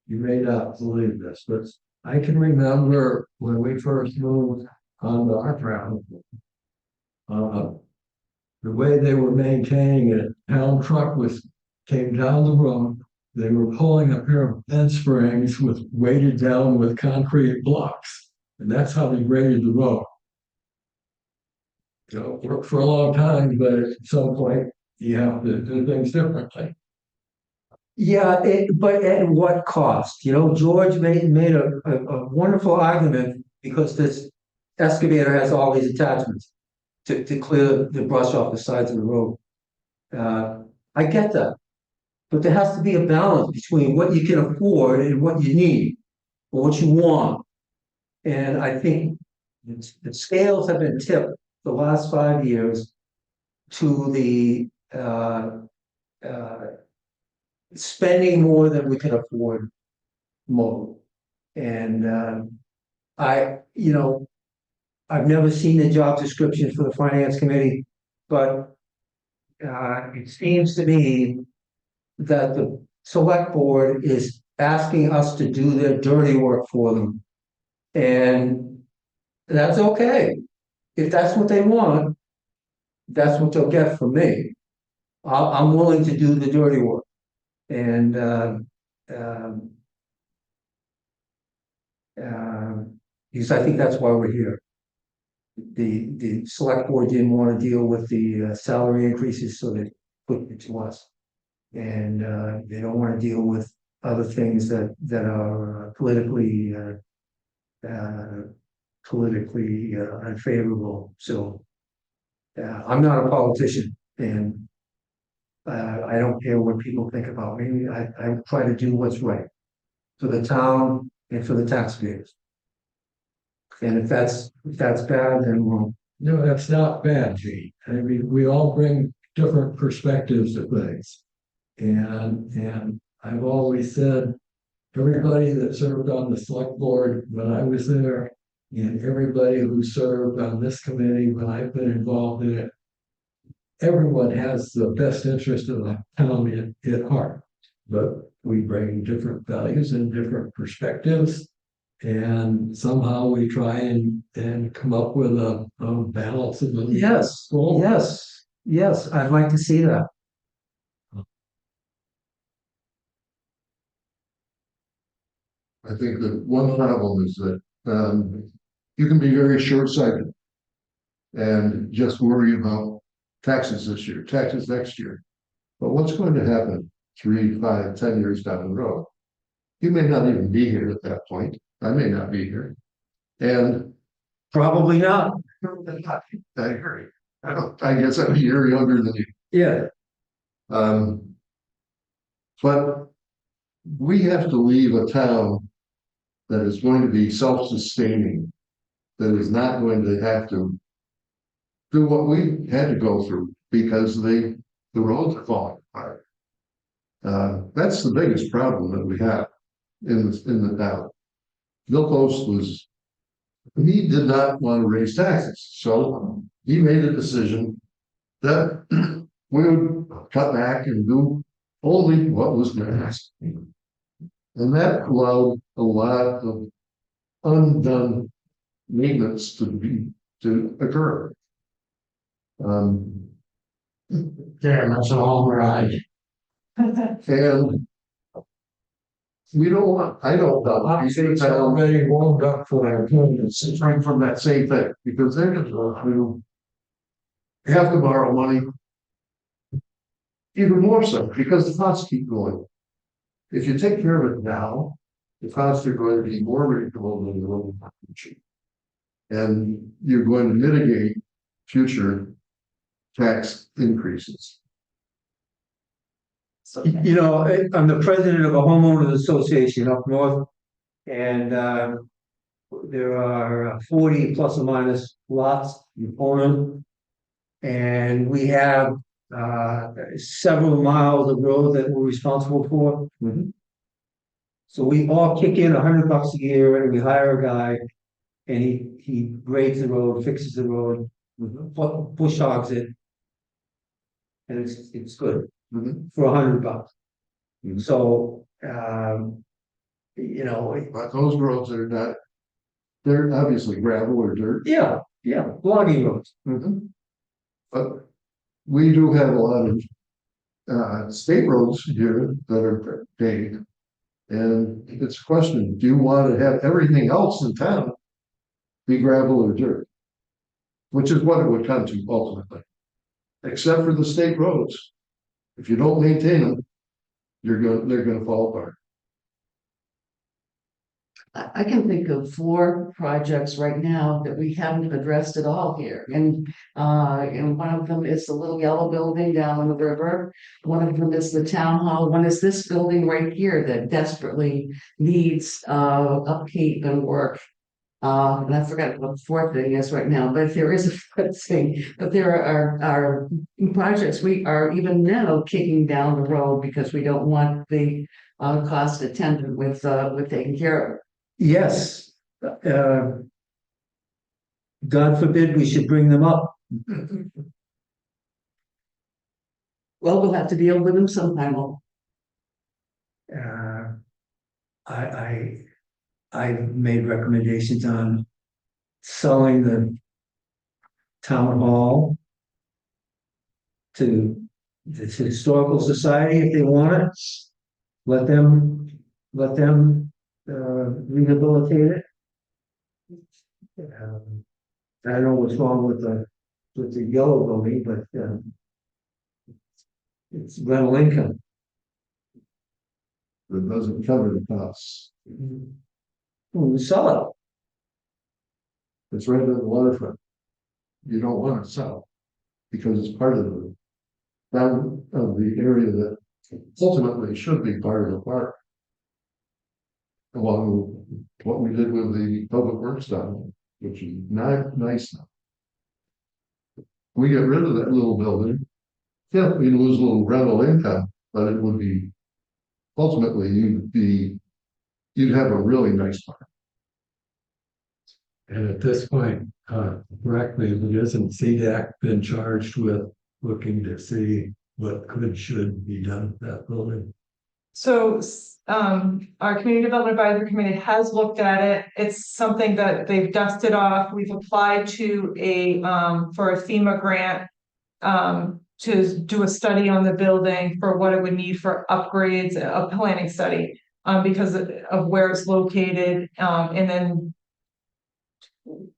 You may not believe this, but I can remember when we first moved onto our town. The way they were maintaining it, town truck came down the road. They were pulling a pair of bed springs weighted down with concrete blocks, and that's how they graded the road. Worked for a long time, but at some point you have to do things differently. Yeah, but at what cost? George made a wonderful argument because this excavator has all these attachments to clear the brush off the sides of the road. I get that, but there has to be a balance between what you can afford and what you need or what you want. And I think the scales have been tipped the last 5 years to the spending more than we can afford more. And I've never seen the job description for the finance committee, but it seems to me that the select board is asking us to do their dirty work for them. And that's okay. If that's what they want, that's what they'll get from me. I'm willing to do the dirty work. And because I think that's why we're here. The select board didn't want to deal with the salary increases, so they put it to us. And they don't want to deal with other things that are politically unfavorable. So I'm not a politician, and I don't care what people think about me. I try to do what's right for the town and for the taxpayers. And if that's bad, then we'll. No, that's not bad, Gene. I mean, we all bring different perspectives to things. And I've always said, everybody that served on the select board when I was there, and everybody who served on this committee when I've been involved in it, everyone has the best interest of the town at heart. But we bring different values and different perspectives. And somehow we try and come up with a balance of them. Yes, yes, I'd like to see that. I think that one problem is that you can be very short-sighted and just worry about taxes this year, taxes next year. But what's going to happen 3, 5, 10 years down the road? You may not even be here at that point. I may not be here. And Probably not. I agree. I guess I'm a year younger than you. Yeah. But we have to leave a town that is going to be self-sustaining, that is not going to have to do what we had to go through because the roads are falling apart. That's the biggest problem that we have in the town. Bill Post he did not want to raise taxes, so he made a decision that we would cut back and do only what was necessary. And that allowed a lot of undone maintenance to occur. Damn, that's a long ride. And we don't want, I don't know. It's already warmed up for our opponents. Suffering from that same thing, because they're going to have to borrow money. Even more so, because the costs keep going. If you take care of it now, the costs are going to be more reasonable than the local future. And you're going to mitigate future tax increases. You know, I'm the president of a homeowners association up north, and there are 40 plus or minus lots you own them. And we have several miles of road that we're responsible for. So we all kick in $100 a year, and we hire a guy, and he grades the road, fixes the road, bush hogs it, and it's good for $100. So you know, But those roads are not, they're obviously gravel or dirt. yeah, logging roads. But we do have a lot of state roads here that are paved. And it's a question, do you want to have everything else in town be gravel or dirt? Which is what it would come to ultimately. Except for the state roads. If you don't maintain them, they're gonna fall apart. I can think of 4 projects right now that we haven't addressed at all here. And one of them is the little yellow building down on the river. One of them is the town hall. One is this building right here that desperately needs upkeep and work. And I forgot what the fourth thing is right now, but there is a fifth thing, but there are projects we are even now kicking down the road because we don't want the cost attendant with taking care of. Yes. God forbid we should bring them up. Well, we'll have to deal with them sometime. Uh, I've made recommendations on selling the town hall to the historical society if they want it. Let them rehabilitate it. I don't know what's wrong with the yellow building, but it's rental income. That doesn't cover the costs. We sell It's right at the waterfront. You don't want to sell because it's part of the area that ultimately should be part of the park. Along with what we did with the public works down, which is not nice now. We get rid of that little building. Yeah, we lose a little rental income, but it would be ultimately you'd have a really nice park. And at this point, correctly, isn't CDAC been charged with looking to see what should be done with that building? So, our Community Development Advisory Committee has looked at it. It's something that they've dusted off. We've applied to for a FEMA grant to do a study on the building for what it would need for upgrades, a planning study, because of where it's located, and then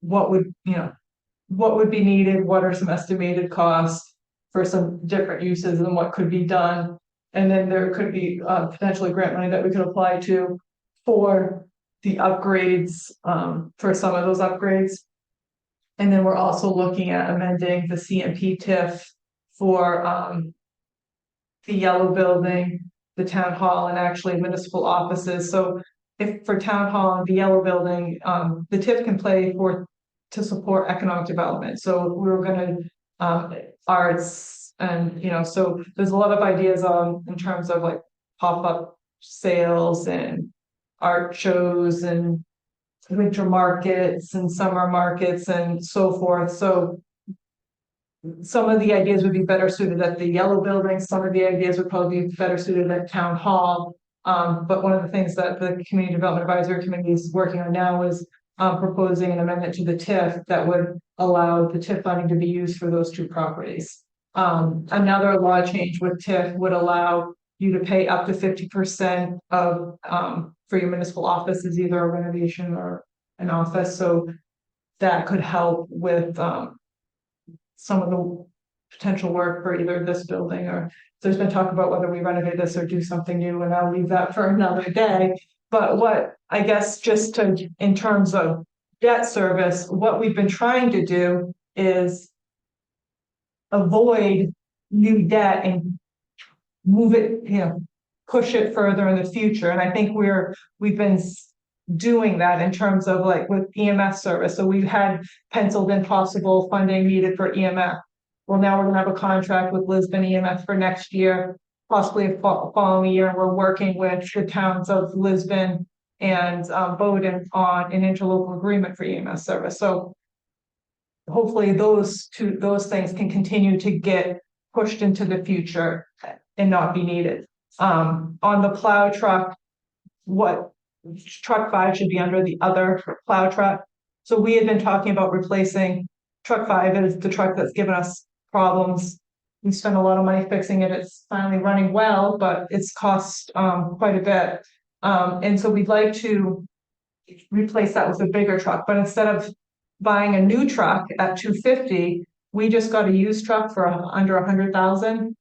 what would be needed, what are some estimated costs for some different uses and what could be done. And then there could be potentially grant money that we could apply to for the upgrades, for some of those upgrades. And then we're also looking at amending the CMP TIF for the yellow building, the town hall, and actually municipal offices. So if for town hall and the yellow building, the TIF can play to support economic development. So we were gonna arts. And, so there's a lot of ideas in terms of like pop-up sales and art shows and winter markets and summer markets and so forth. So some of the ideas would be better suited at the yellow building. Some of the ideas would probably be better suited at town hall. But one of the things that the Community Development Advisory Committee is working on now is proposing an amendment to the TIF that would allow the TIF funding to be used for those two properties. Another law change with TIF would allow you to pay up to 50% of for your municipal office is either a renovation or an office. So that could help with some of the potential work for either this building or there's been talk about whether we renovate this or do something new, and I'll leave that for another day. But what I guess in terms of debt service, what we've been trying to do is avoid new debt and move it, push it further in the future. And I think we've been doing that in terms of like with EMS service. So we've had penciled in possible funding needed for EMS. Well, now we're gonna have a contract with Lisbon EMS for next year, possibly a following year. We're working with the towns of Lisbon and Bowdoin on an interlocal agreement for EMS service. So hopefully those things can continue to get pushed into the future and not be needed. On the plow truck, truck 5 should be under the other plow truck. So we had been talking about replacing truck 5 as the truck that's given us problems. We spent a lot of money fixing it. It's finally running well, but it's cost quite a bit. And so we'd like to replace that with a bigger truck, but instead of buying a new truck at $250, we just got a used truck for under $100,000.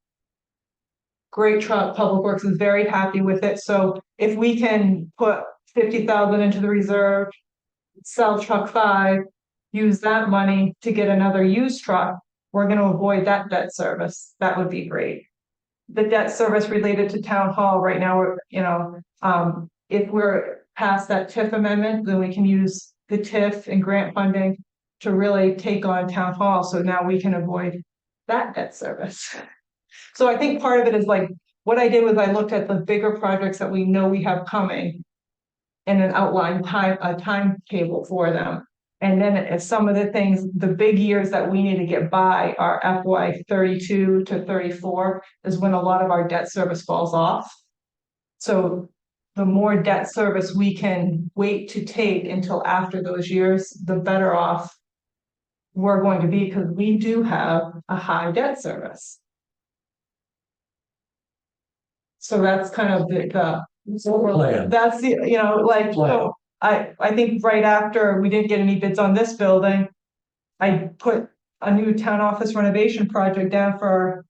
Great truck. Public Works is very happy with it. So if we can put $50,000 into the reserve, sell truck 5, use that money to get another used truck, we're going to avoid that debt service. That would be great. The debt service related to town hall right now, if we're past that TIF amendment, then we can use the TIF and grant funding to really take on town hall, so now we can avoid that debt service. So I think part of it is like, what I did was I looked at the bigger projects that we know we have coming. And an outline a timetable for them. And then as some of the things, the big years that we need to get by are FY 32 to 34 is when a lot of our debt service falls off. So the more debt service we can wait to take until after those years, the better off we're going to be, because we do have a high debt service. So that's kind of Plan. that's the, like, so I think right after we didn't get any bids on this building, I put a new town office renovation project down for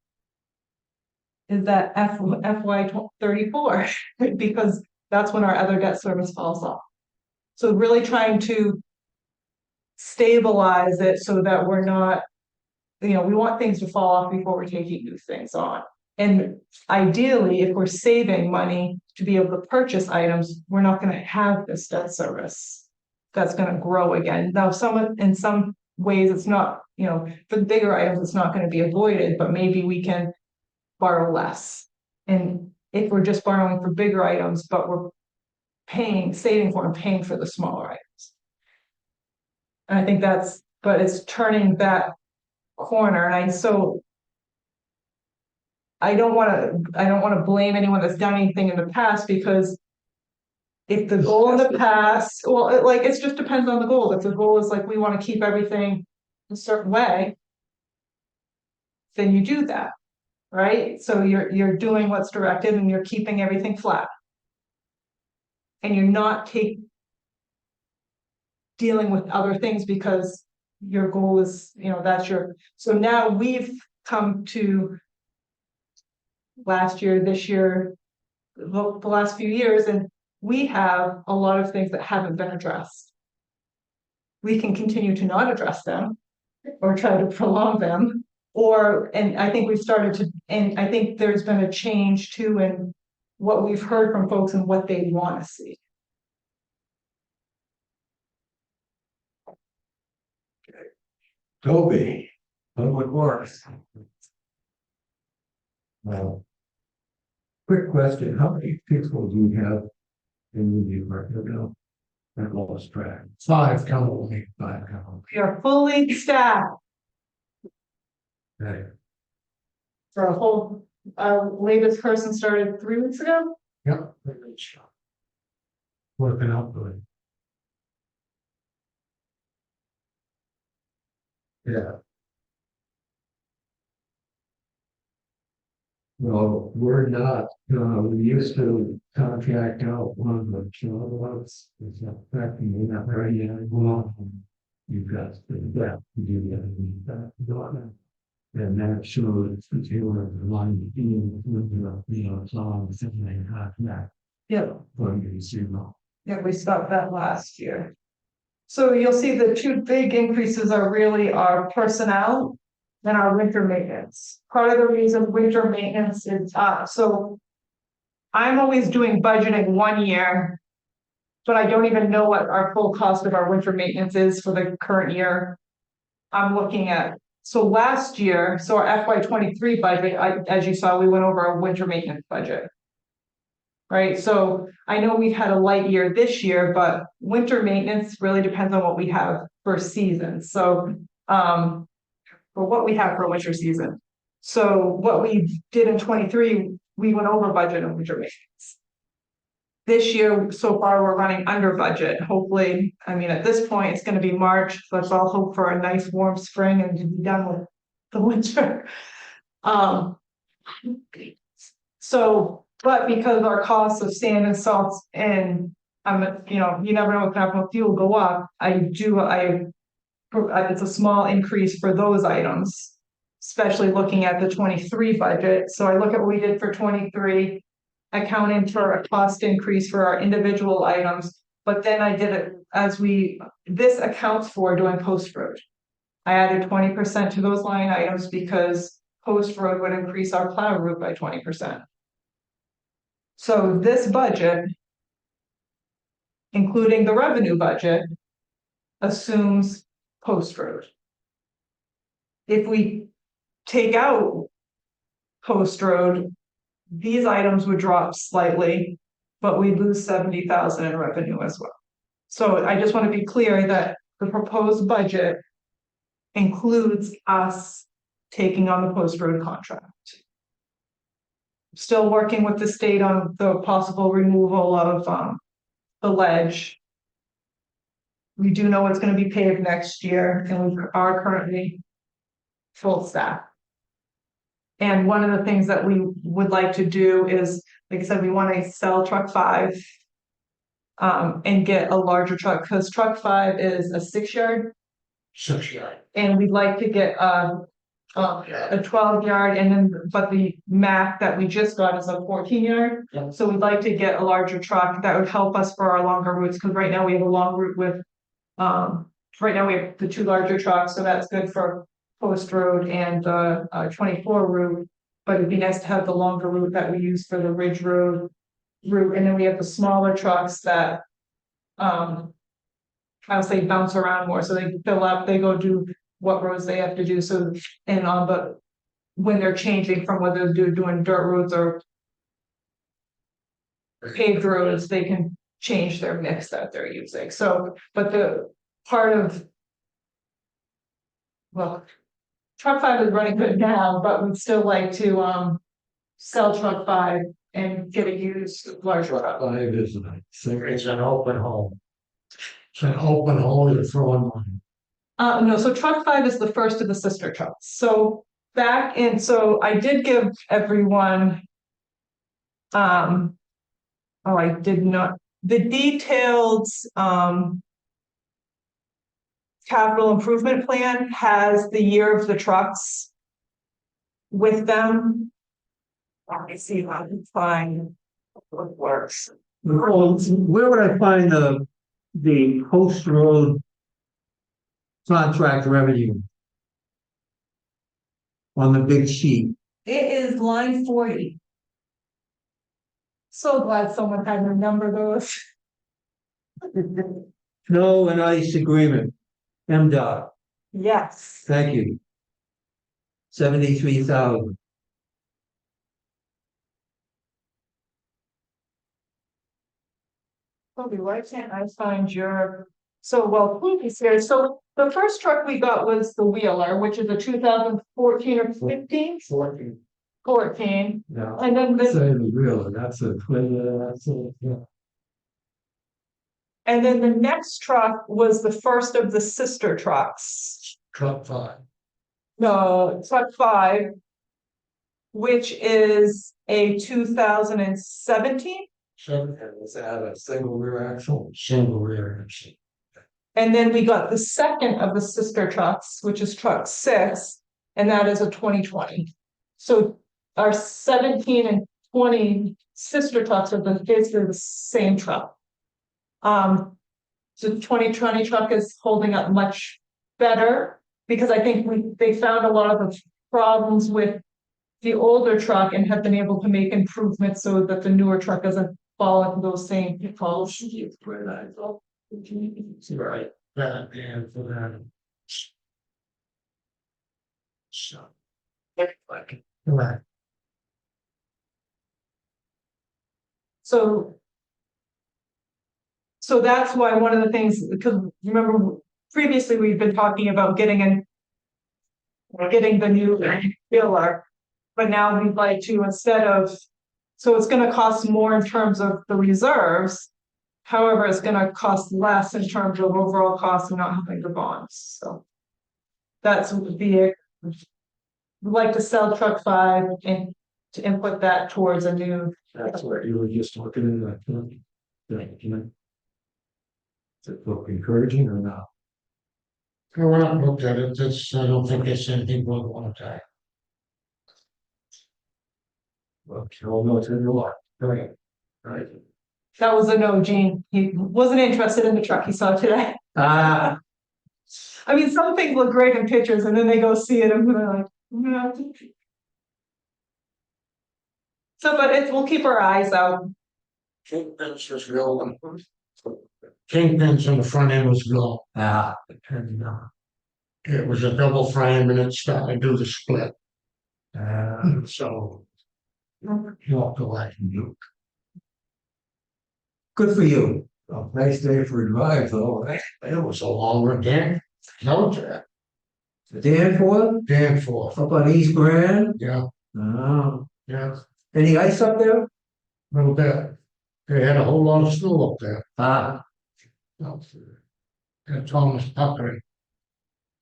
is that FY 34, because that's when our other debt service falls off. So really trying to stabilize it so that we're not, we want things to fall off before we're taking new things on. And ideally, if we're saving money to be able to purchase items, we're not going to have this debt service that's going to grow again. Now, in some ways, it's not, for the bigger items, it's not going to be avoided, but maybe we can borrow less. And if we're just borrowing for bigger items, but we're saving for and paying for the smaller items. And I think but it's turning that corner. And I don't want to blame anyone that's done anything in the past, because if the goal in the past, well, it just depends on the goal. If the goal is like, we want to keep everything a certain way, then you do that, right? So you're doing what's directed and you're keeping everything flat. And you're not dealing with other things because your goal is, so now we've come to last year, this year, the last few years, and we have a lot of things that haven't been addressed. We can continue to not address them or try to prolong them, and I think and I think there's been a change too in what we've heard from folks and what they want to see. Toby, Public Works. Quick question, how many people do you have in the department now? I lost track. 5 currently. 5 currently. We are fully staffed Okay. for a whole, latest person started 3 weeks ago. Yep. Working out good. Yeah. Well, we're not, we used to contract out one of the jobs, it's affecting me not very well. You've got that, you do that. And that shows the tailor the line being with the song, something like that. Yeah. When you see them. Yeah, we stopped that last year. So you'll see the 2 big increases are really our personnel and our winter maintenance. Part of the reason winter maintenance is up, so I'm always doing budgeting 1 year, but I don't even know what our full cost of our winter maintenance is for the current year. I'm looking at, so last year, so our FY 23 budget, as you saw, we went over our winter maintenance budget. Right, so I know we've had a light year this year, but winter maintenance really depends on what we have for season. So, for what we have for winter season. So what we did in 23, we went over budget on winter maintenance. This year, so far, we're running under budget. Hopefully, at this point, it's going to be March. Let's all hope for a nice warm spring and to be done with the winter. But because our costs of sand and salts and you never know what can happen with fuel go up, it's a small increase for those items, especially looking at the 23 budget. So I look at what we did for 23, accounting for a cost increase for our individual items, but then I did it this accounts for doing post road. I added 20% to those line items because post road would increase our plow route by 20%. So this budget, including the revenue budget, assumes Post Road. If we take out Post Road, these items would drop slightly, but we lose 70,000 in revenue as well. So I just want to be clear that the proposed budget includes us taking on the Post Road contract. Still working with the state on the possible removal of the ledge. We do know it's going to be paved next year, and we are currently full staff. And one of the things that we would like to do is, like I said, we want to sell truck 5 and get a larger truck, because truck 5 is a 6-yard. 6 yard. And we'd like to get a 12-yard, and then, but the Mack that we just got is a 14-yard. Yeah. So we'd like to get a larger truck that would help us for our longer routes, because right now we have a long route with, right now we have the 2 larger trucks, so that's good for Post Road and the 24 route. But it'd be nice to have the longer route that we use for the Ridge Road route, and then we have the smaller trucks that I would say bounce around more, so they fill up, they go do what roads they have to do, so, and on the, when they're changing from whether they're doing dirt roads or paved roads, they can change their mix that they're using, so, but the part of, well, truck 5 is running good now, but we'd still like to sell truck 5 and get a used larger truck. 5 is a single. It's an open home. It's an open home you're throwing money. No, so truck 5 is the first of the sister trucks. So back in, so I did give everyone. Oh, I did not, the detailed capital improvement plan has the year of the trucks with them. Let me see if I can find what works. Well, where would I find the Post Road contract revenue? On the big sheet. It is line 40. So glad someone had to number those. Snow and ice agreement, MDOT, Yes. thank you. 73,000. Toby, why can't I find your, so well, Pooky's here, so the first truck we got was the Wheeler, which is a 2014 or 15? 14, Yeah. and then Say the, the real, that's a twin, that's a, yeah. and then the next truck was the first of the sister trucks. Truck 5. No, truck 5, which is a 2017. And is that a single rear axle? Single rear engine. And then we got the second of the sister trucks, which is truck 6, and that is a 2020. So our 17 and 20 sister trucks are basically the same truck. So 2020 truck is holding up much better, because I think they found a lot of the problems with the older truck and have been able to make improvements so that the newer truck doesn't fall into those same pitfalls. Right, that and for that. So. Right. So that's why one of the things, because remember previously we've been talking about getting the new filler, but now we'd like to, instead of, so it's going to cost more in terms of the reserves. However, it's going to cost less in terms of overall cost of not having the bonds. So that's the, we'd like to sell truck 5 and to input that towards a new. That's what you were just looking in that. Does it look encouraging or not? I went up and looked at it, I don't think it's anything we want to take. Well, Carol knows who you are. Right. Right. That was a no, Gene. He wasn't interested in the truck he saw today. Ah, I mean, some things look great in pictures and then they go see it and they're like, no. So, but we'll keep our eyes out. that's just real one. kingpins on the front end was gone. Ah, And it was a double frame and it's starting to do the split. So walked away. good for you. Nice day for a drive, though. It was a long one, Dan. No, Jack. Danforth, Dan for, up on East Grand. yeah, Oh, yeah, any ice up there? little bit. They had a whole lot of snow up there. Ah, And Thomas Tucker.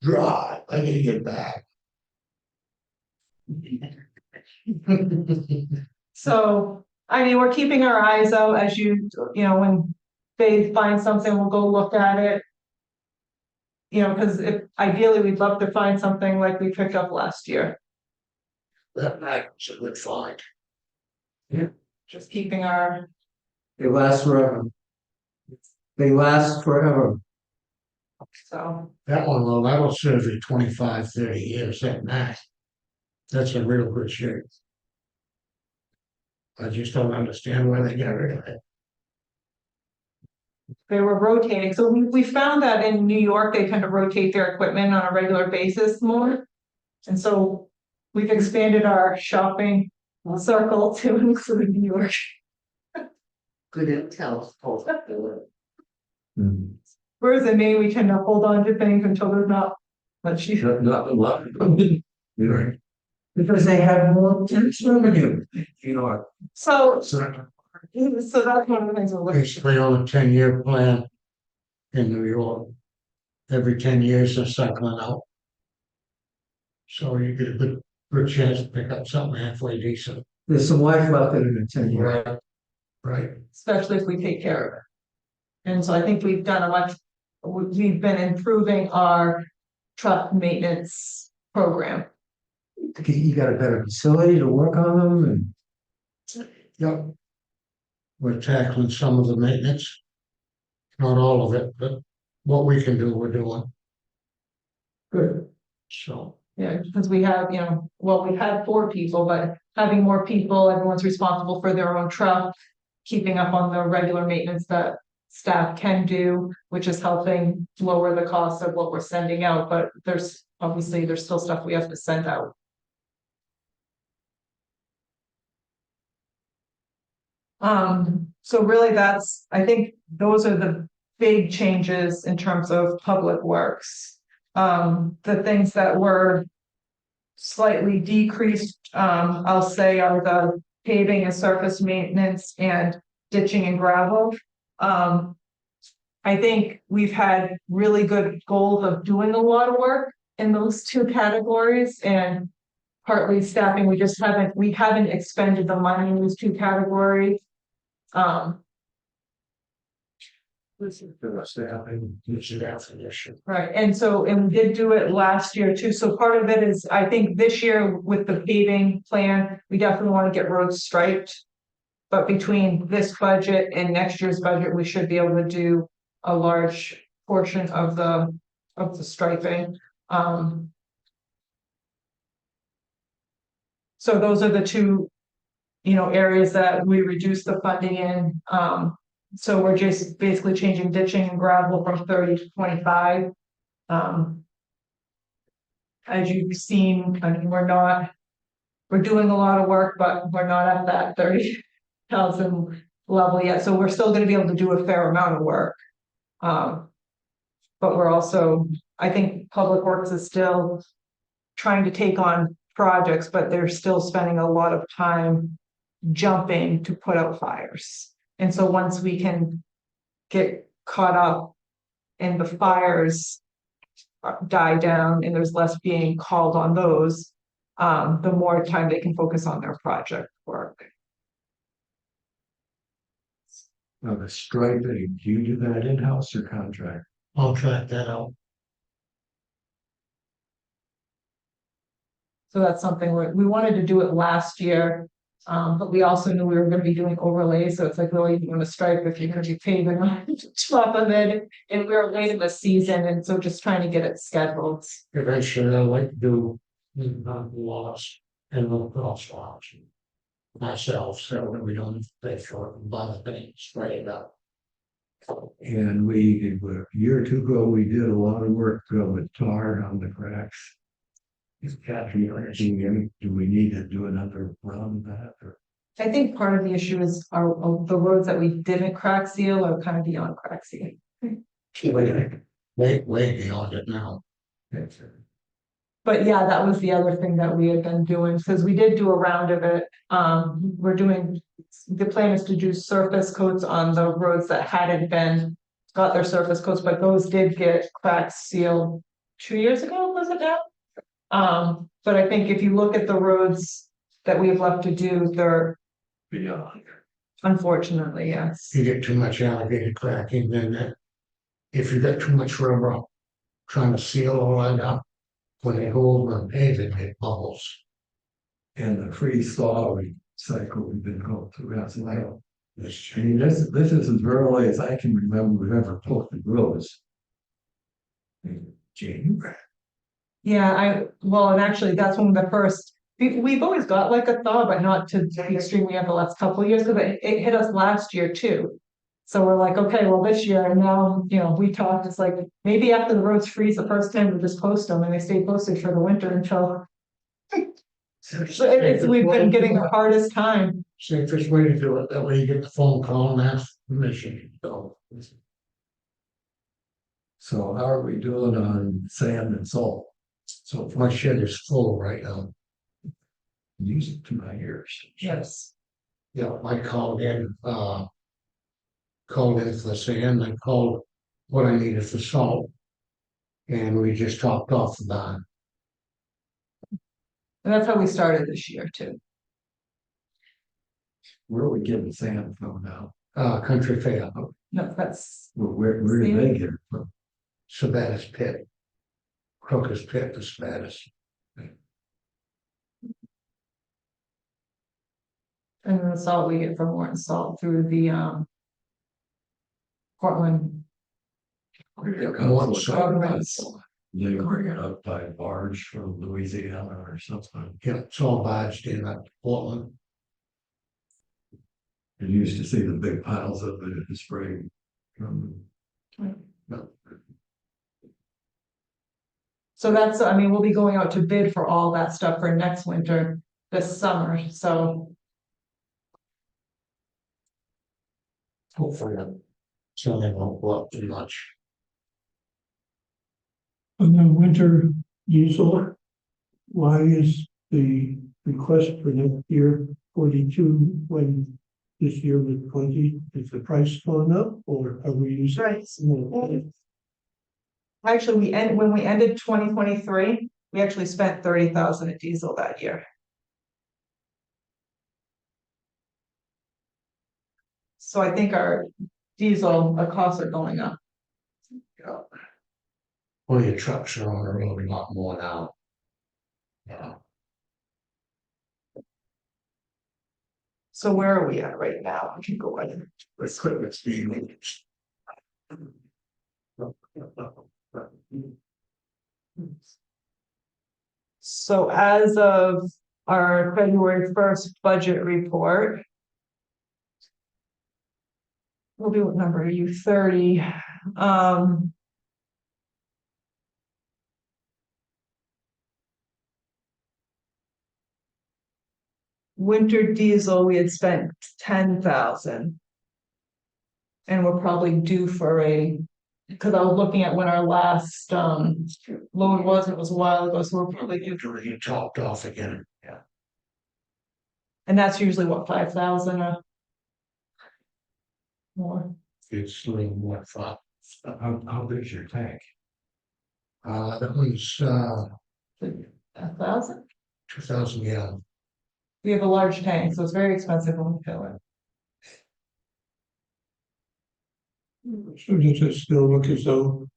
Dry, I need to get back. So, I mean, we're keeping our eyes out as you know, when they find something, we'll go look at it. You know, because if ideally, we'd love to find something like we picked up last year, That night was a good find. just keeping our, they last forever. They last forever. so, That one, well, that'll serve you 25, 30 years, that night. That's in real good shape. I just don't understand why they got rid of it. they were rotating, so we found that in New York, they tend to rotate their equipment on a regular basis more. And so we've expanded our shopping circle to include New York. Good intel. Hmm. Whereas in Maine, we tend to hold on to things until there's not much use. Not a lot. Yeah. Because they have more tax revenue, you know. So, So so that's one of the things we're looking. basically on a 10-year plan in New York. Every 10 years they're cycling out. So you get a good chance to pick up something halfway decent. There's some life left in it, I tell you. Right. Right. Especially if we take care of it. And so I think we've done we've been improving our truck maintenance program. You got a better facility to work on them and. Yep. We're tackling some of the maintenance. Not all of it, but what we can do, we're doing. Good. So, Yeah, because we have, you know, well, we've had 4 people, but having more people, everyone's responsible for their own truck. Keeping up on the regular maintenance that staff can do, which is helping lower the cost of what we're sending out, but there's still stuff we have to send out. So really I think those are the big changes in terms of public works. The things that were slightly decreased, I'll say, are the paving and surface maintenance and ditching and gravel. I think we've had really good goals of doing a lot of work in those 2 categories, and partly staffing, we haven't expended the money in these 2 categories. this is the staffing, this is definition. Right, and we did do it last year too, so part of it is, I think this year with the paving plan, we definitely want to get roads striped. But between this budget and next year's budget, we should be able to do a large portion of the striping. So those are the 2, areas that we reduce the funding in. So we're just basically changing ditching and gravel from 30 to 25. As you've seen, I mean, we're doing a lot of work, but we're not at that 30,000 level yet. So we're still gonna be able to do a fair amount of work. But we're also, I think Public Works is still trying to take on projects, but they're still spending a lot of time jumping to put out fires. And so once we can get caught up and the fires die down and there's less being called on those, the more time they can focus on their project work. Now, the striping, do you do that in-house or contract? I'll track that out. So that's something we wanted to do it last year. But we also knew we were gonna be doing overlays, so it's like, well, you want to stripe if you're gonna be paving on top of it. And we were late in the season, and so just trying to get it scheduled. Eventually, I like to do loss and no crosswalks. Myself, so that we don't pay for it and buy the things straight up. And a year or two ago, we did a lot of work with tar on the cracks. Is Kathy, do we need to do another round of that or? I think part of the issue is are the roads that we didn't crack seal are kind of beyond crack seal. Way beyond it now. But yeah, that was the other thing that we had been doing, because we did do a round of it. We're doing, the plan is to do surface coats on the roads that hadn't been, got their surface coats, but those did get cracked sealed 2 years ago, was it now? But I think if you look at the roads that we have left to do, they're Beyond. unfortunately, yes. You get too much alligator cracking, then if you got too much rubber trying to seal all that up, when they go over and pave it, it bubbles. And the freeze thaw cycle we've been going through as well. It's- I mean, this is as early as I can remember we've ever poked the roads. In January. Yeah, well, and actually, that's when the first, we've always got like a thaw, but not to the extreme we had the last couple of years, because it hit us last year too. So we're like, okay, well, this year, and now, we talked, it's like, maybe after the roads freeze the first time, we'll just post them, and they stay posted for the winter until. We've been getting the hardest time. Safest way to do it, that way you get the phone call and ask permission, so. So how are we doing on sand and salt? So my shed is full right now. Music to my ears. Yes. Yeah, I called in for the sand, I called what I needed for salt. And we just topped off the barn. And that's how we started this year too. Where are we getting sand from now? Country Fair, No, that's, Where do they get it from? Sabatis Pit. Crocus Pit, the Sabatis. and the salt we get from Morton Salt through the Portland. Governments. They bring it up by barge from Louisiana or something. Yeah, it's all barged in at Portland. You used to see the big piles of it in the spring. So that's, we'll be going out to bid for all that stuff for next winter, this summer, so. Hopefully, so they won't go up too much. On the winter diesel, why is the request for next year 42 when this year was 20? Is the price going up or are we using? Right. Actually, when we ended 2023, we actually spent 30,000 at diesel that year. So I think our costs are going up. Yeah. Well, your trucks are on the road a lot more now. Yeah. So where are we at right now? I can go ahead. Equipment's being used. So as of our February 1st budget report. We'll be, what number are you? 30. Winter diesel, we had spent 10,000. And we're probably due for because I was looking at when our last load was, it was a while ago, so we're probably due. You topped off again. Yeah. And that's usually what, 5,000 more. It's a little more fun. How big's your tank? That one's 1,000? 2,000 gallon. We have a large tank, so it's very expensive when we fill it. So does it still look as though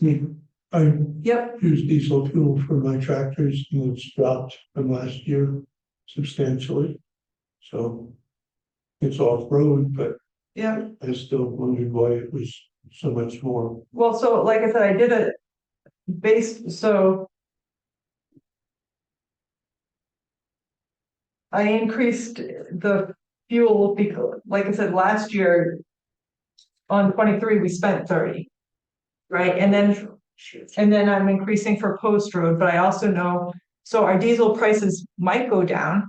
I Yep. use diesel fuel for my tractors and it's dropped from last year substantially. So it's off-road, but Yeah. I still wondered why it was so much more. Well, so like I said, I did a so. I increased the fuel because, like I said, last year. on 23, we spent 30. Right, and then I'm increasing for Post Road, but I also know, so our diesel prices might go down.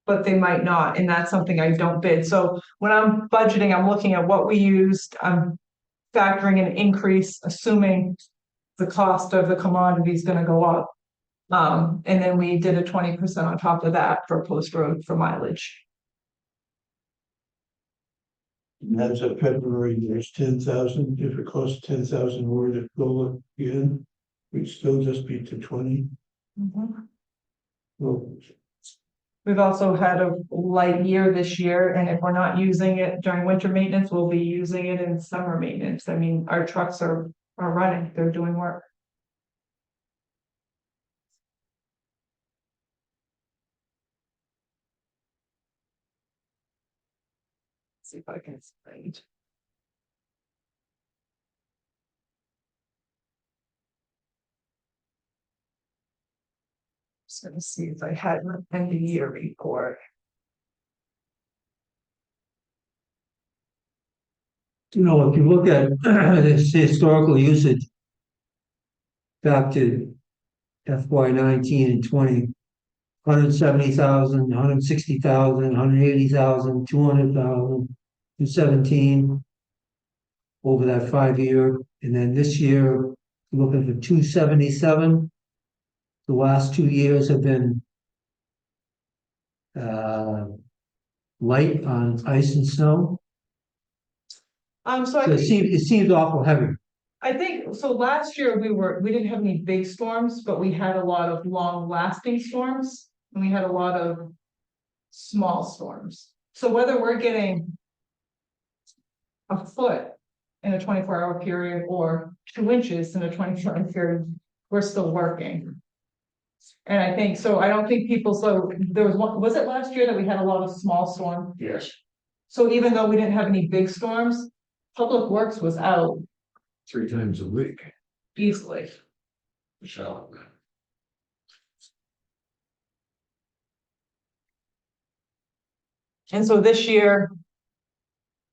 But they might not, and that's something I don't bid. So when I'm budgeting, I'm looking at what we used, I'm factoring an increase, assuming the cost of the commodity is gonna go up. And then we did a 20% on top of that for Post Road for mileage. And that's at February, there's 10,000, if it costs 10,000 more to go again, we'd still just be to 20. Well, We've also had a light year this year, and if we're not using it during winter maintenance, we'll be using it in summer maintenance. I mean, our trucks are running, they're doing work. See if I can explain. Just gonna see if I had an end of year report. You know, if you look at this historical usage back to FY 19 and 20, 170,000, 160,000, 180,000, 200,000, 217 over that 5 year, and then this year, looking for 277. The last 2 years have been light on ice and snow. So I So think. it seems awful heavy. I think, so last year we didn't have any big storms, but we had a lot of long lasting storms. And we had a lot of small storms. So whether we're getting a foot in a 24-hour period or 2 inches in a 24-hour period, we're still working. And I think, so I don't think people, so there was it last year that we had a lot of small storms? Yes. So even though we didn't have any big storms, Public Works was out 3 times a week. easily. So. And so this year,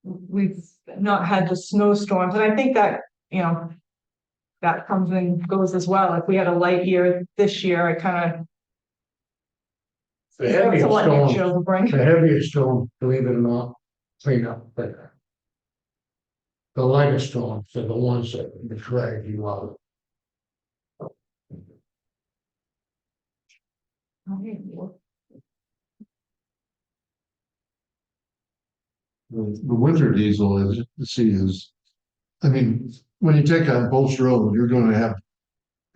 we've not had the snowstorms, and I think that, that comes and goes as well. If we had a light year this year, I kind of. The heaviest It's a lot next year storm, to bring. the heaviest storm, believe it or not, clean up better. The lighter storms are the ones that drag you out. The winter diesel is, I mean, when you take on Post Road, you're gonna have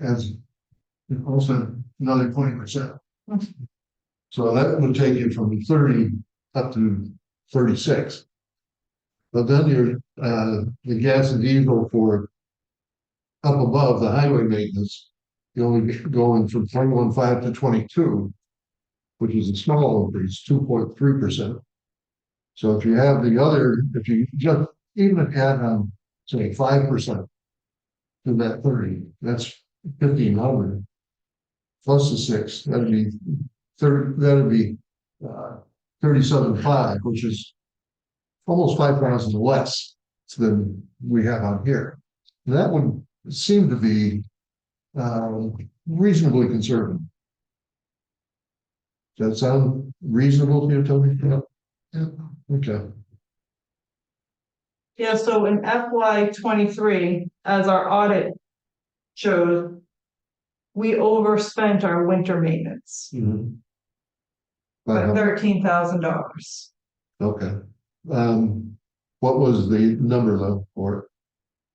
as also another 20%. So that would take you from 30 up to 36. But then the gas and diesel for up above the highway maintenance, you only going from 21.5 to 22, which is a small increase, 2.3%. So if you have the other, if you just even add on, say 5% to that 30, that's 1,500 plus the 6, that'd be 37.5, which is almost 5,000 less than we have on here. And that would seem to be reasonably conservative. Does that sound reasonable to you, Tony? Yeah. Okay. Yeah, so in FY 23, as our audit showed, we overspent our winter maintenance by $13,000. Okay. What was the number though for it?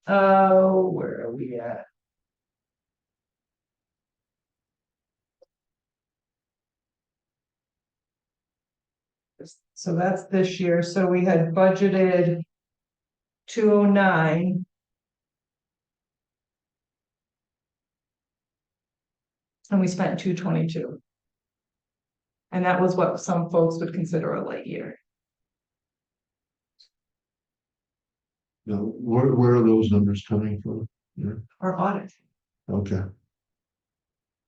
Oh, where are we at? So that's this year. So we had budgeted 209. And we spent 222. And that was what some folks would consider a light year. No, where are those numbers coming from? Yeah. Our audit. Okay.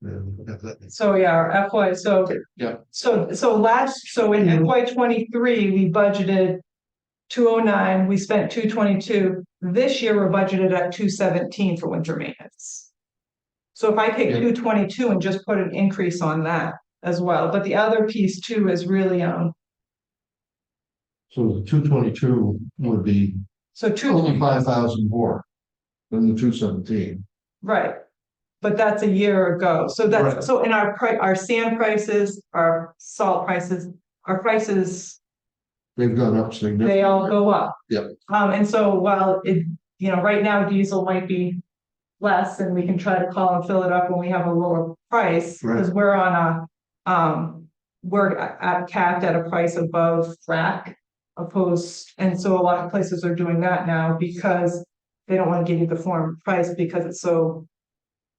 Yeah, So yeah, our FY, so. Yeah. So in FY 23, we budgeted 209, we spent 222. This year, we're budgeted at 217 for winter maintenance. So if I take Yeah. 222 and just put an increase on that as well, but the other piece too is really, So the 222 would be so only two, 5,000 more than the 217. right. But that's a year ago. So Right. that's, so in our sand prices, our salt prices, our prices, They've gone up significantly. they all go up. Yep. And so while it, right now diesel might be less and we can try to call and fill it up when we have a lower price, because we're on we're at capped at a price above rack opposed, and so a lot of places are doing that now because they don't want to give you the form price because it's so,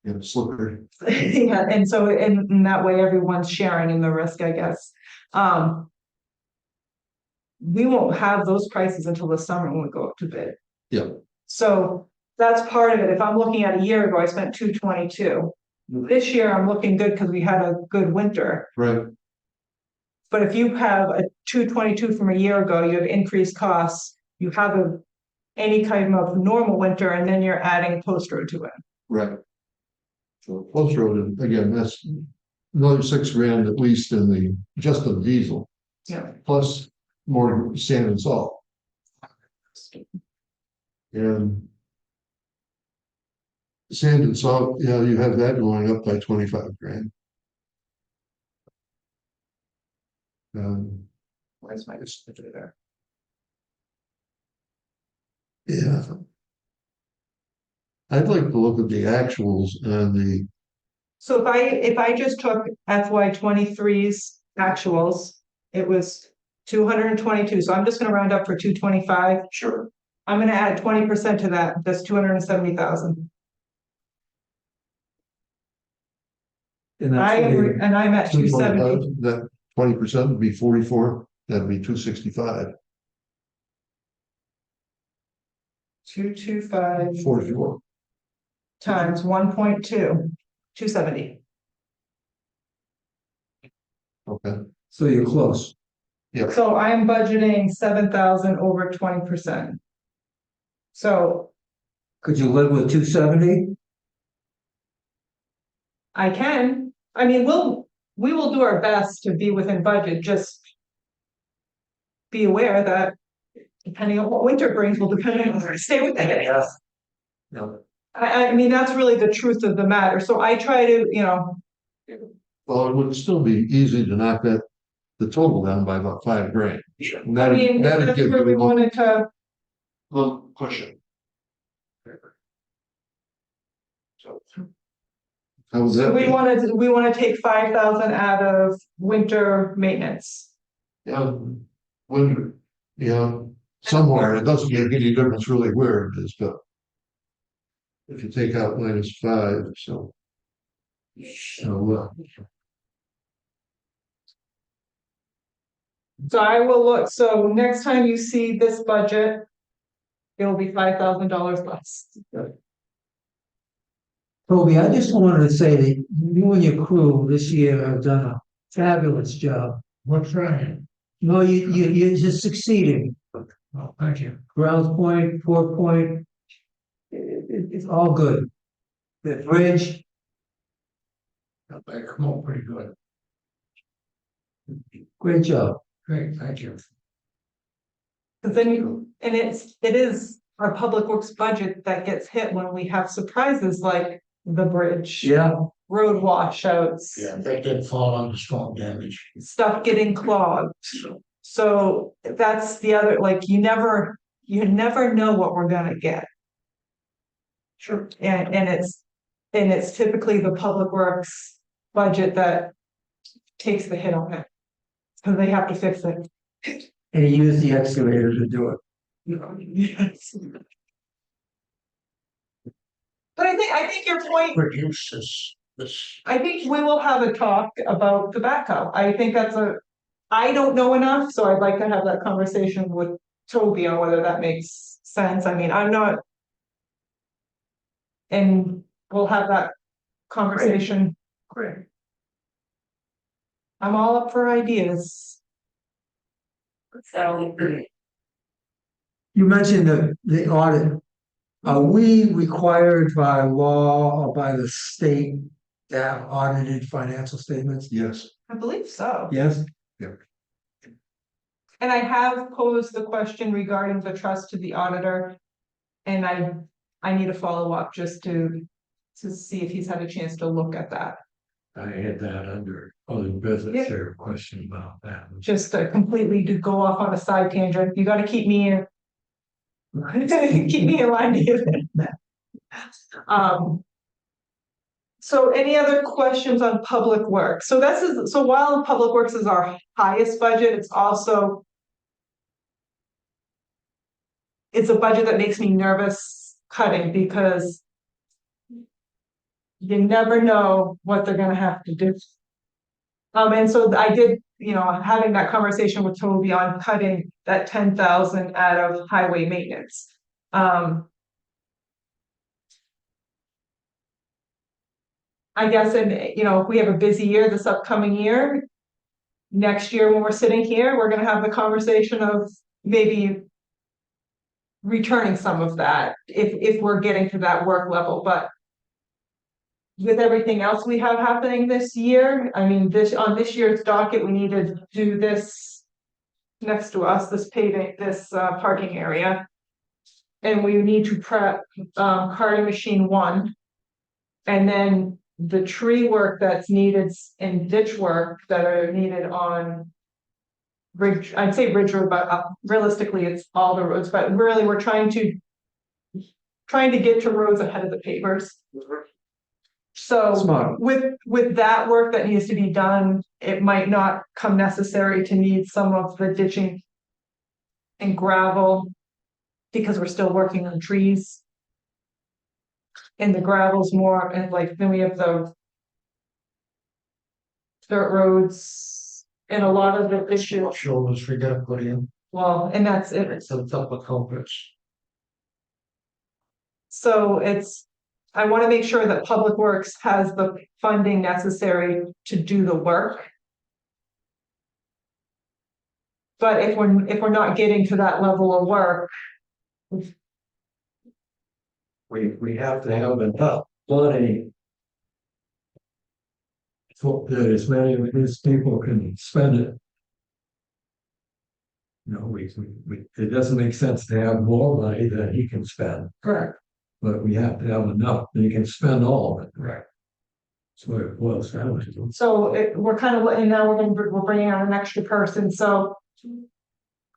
Yeah, slippery. yeah, and so in that way, everyone's sharing in the risk, I guess. We won't have those prices until the summer when we go up to bid. Yeah. So that's part of it. If I'm looking at a year ago, I spent 222. This year, I'm looking good because we had a good winter. Right. But if you have a 222 from a year ago, you have increased costs, you have any kind of normal winter, and then you're adding post road to it. Right. So post road, again, that's another $6,000 at least in the, just the diesel, Yeah. plus more sand and salt. And sand and salt, yeah, you have that going up by 25 grand. Where's my there? Yeah. I'd like to look at the actuals and the, So if I just took FY 23's actuals, it was 222. So I'm just gonna round up for 225. sure, I'm gonna add 20% to that. That's 270,000. And that's what And I'm at 270. that 20% would be 44, that'd be 265, 225 44. times 1.2, 270. Okay, so you're close. So I'm budgeting 7,000 over 20%. So Could you live with 270? I can, I mean, we will do our best to be within budget, just be aware that depending on what winter brings, will depend on where I stay within it. No. I mean, that's really the truth of the matter. So I try to, well, it would still be easy to knock the total down by about $5,000. And I mean, that'd that's give where we you a wanted to, little cushion. How was that? we want to take 5,000 out of winter maintenance. Yeah, when, yeah, somewhere, it doesn't make any difference really where it is, but if you take out -5, so. So I will look, so next time you see this budget, it'll be $5,000 less. Toby, I just wanted to say that you and your crew this year have done a fabulous job. We're trying. No, you're just succeeding. Oh, thank you. Grounds Point, Fort Point, it's all good. The bridge, They come out pretty good. great job. Great, thank you. Cause then and it is our public works budget that gets hit when we have surprises like the bridge. Yeah, Road washouts. Yeah, they did fall under storm damage. Stuff getting clogged. So that's the other, like, you never know what we're gonna get. Sure. And it's typically the public works budget that takes the hit on it. Cause they have to fix it. and he used the excavator to do it. Yes. But I think your point, Reduce this. I think we will have a talk about the backup. I think I don't know enough, so I'd like to have that conversation with Toby on whether that makes sense. I mean, I'm not. And we'll have that conversation. Great. I'm all up for ideas. So. You mentioned the audit. Are we required by law or by the state to have audited financial statements? Yes, I believe so. Yes? And I have posed the question regarding the trust to the auditor. And I need a follow-up just to see if he's had a chance to look at that. I had that under other business Yeah. here, question about that. Just to completely to go off on a side tangent. You gotta keep me in. Keep me in line here. So any other questions on public works? So so while public works is our highest budget, it's also. It's a budget that makes me nervous cutting because. You never know what they're gonna have to do. And so I did, having that conversation with Toby on cutting that 10,000 out of highway maintenance. I guess, and if we have a busy year this upcoming year. Next year, when we're sitting here, we're gonna have the conversation of maybe. Returning some of that if we're getting to that work level, but. With everything else we have happening this year, I mean, on this year's docket, we need to do this. Next to us, this paving, this parking area. And we need to prep carting machine 1. And then the tree work that's needed and ditch work that are needed on. Ridge, I'd say Ridge Road, but realistically it's all the roads, but really we're trying to get to roads ahead of the pavers. So Smart. with that work that needs to be done, it might not come necessary to need some of the ditching and gravel because we're still working on trees. And the gravel's more, and then we have the dirt roads and a lot of the issues. Shoulders we gotta put in, Well, and that's it. some type of culverts. So I want to make sure that Public Works has the funding necessary to do the work. But if we're not getting to that level of work, We have to have enough money. So that as many of these people can spend it. It doesn't make sense to have more money than he can spend. correct. But we have to have enough that you can spend all of it. Right. So it was, that was. So we're kind of, and now we're bringing on an extra person, so.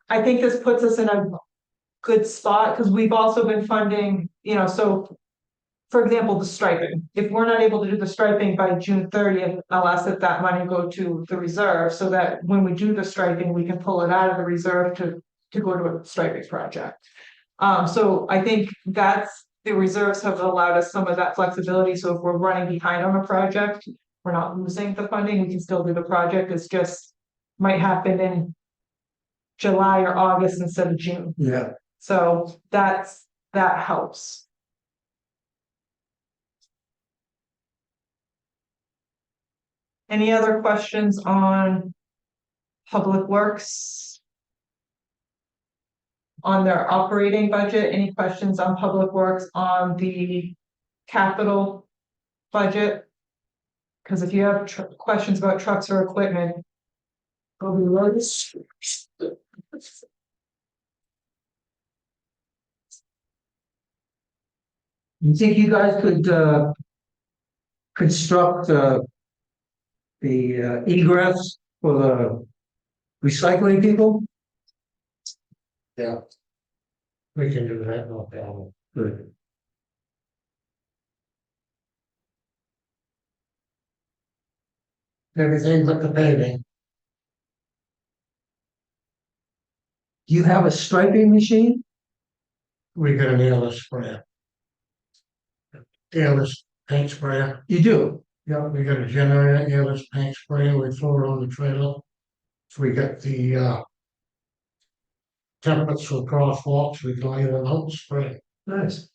I think this puts us in a good spot, because we've also been funding, so. For example, the striping, if we're not able to do the striping by June 30th, I'll ask that that money go to the reserve, so that when we do the striping, we can pull it out of the reserve to go to a striping project. So I think the reserves have allowed us some of that flexibility, so if we're running behind on a project, we're not losing the funding, we can still do the project, it's just might happen in July or August instead of June. Yeah. So that helps. Any other questions on Public Works? On their operating budget, any questions on Public Works on the capital budget? Because if you have questions about trucks or equipment, go below this. You think you guys could construct the egress for the recycling people? Yeah. We can do that, no problem. Good. Everything but the paving, Do you have a striping machine? we got an airless sprayer. Airless paint sprayer, You do? yeah, we got a generator, airless paint sprayer, we throw it on the trailer. So we got the templates for crosswalks, we can lay them out and spray. Nice.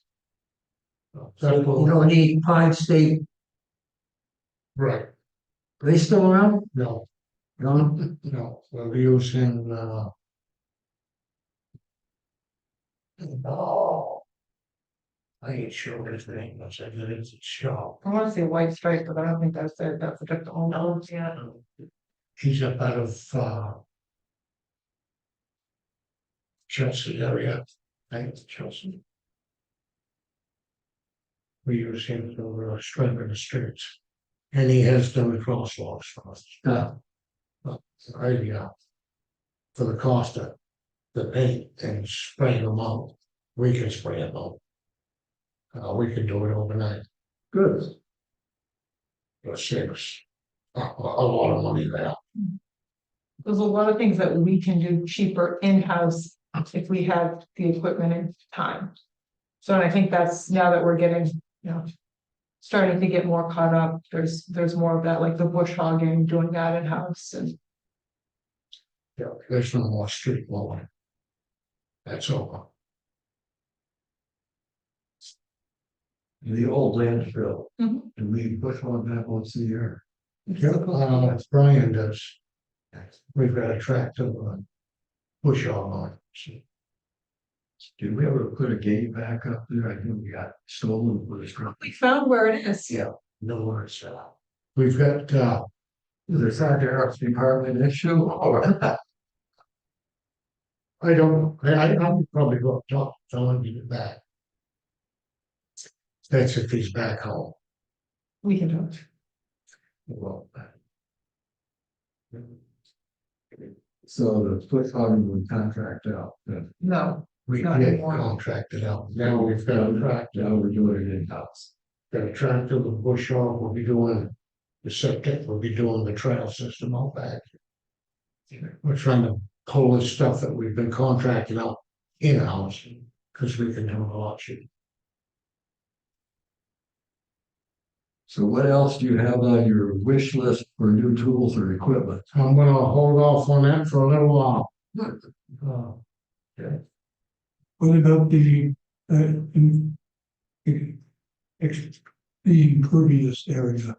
That's You what, don't need Pine State, right, are they still around? no, No? no, we're using Oh. I ain't sure what his name was, I did it's Shaw. I wanna say White Stripe, but I don't think that's it, that's just the only one, yeah. He's up out of Chelsea area, I think it's Chelsea. We use him for striping the streets. And he has done the crosswalks for us. For the cost of the paint and spraying them out, we can spray them out. We can do it overnight. Good. It'll save us a lot of money there. There's a lot of things that we can do cheaper in-house if we have the equipment and time. So I think that's now that we're getting, starting to get more caught up, there's more of that, like the bush hogging, doing that in-house and. Yeah, there's no more street mowing. That's over. The old landfill, Mhm. and we push one back once a year. Yeah, Brian does. We've got a tractor, push on it. Did we ever put a gate back up there? I think we got stolen with a truck. We found where it is. Yeah, no worries. We've got, Is that the department issue or? I don't, I probably go talk to someone to get back. That's if he's back home. We can do it. Well, so the foot hogging would contract out, then No, We Not did anymore. contract it out. Now we've got a tractor. now we're doing it in-house. Got a tractor with bush hog, we'll be doing the septic, we'll be doing the trail system out back. We're trying to pull this stuff that we've been contracting out in-house, because we can do it a lot cheaper. So what else do you have on your wish list for new tools or equipment? I'm gonna hold off on that for a little while. What about the impervious area?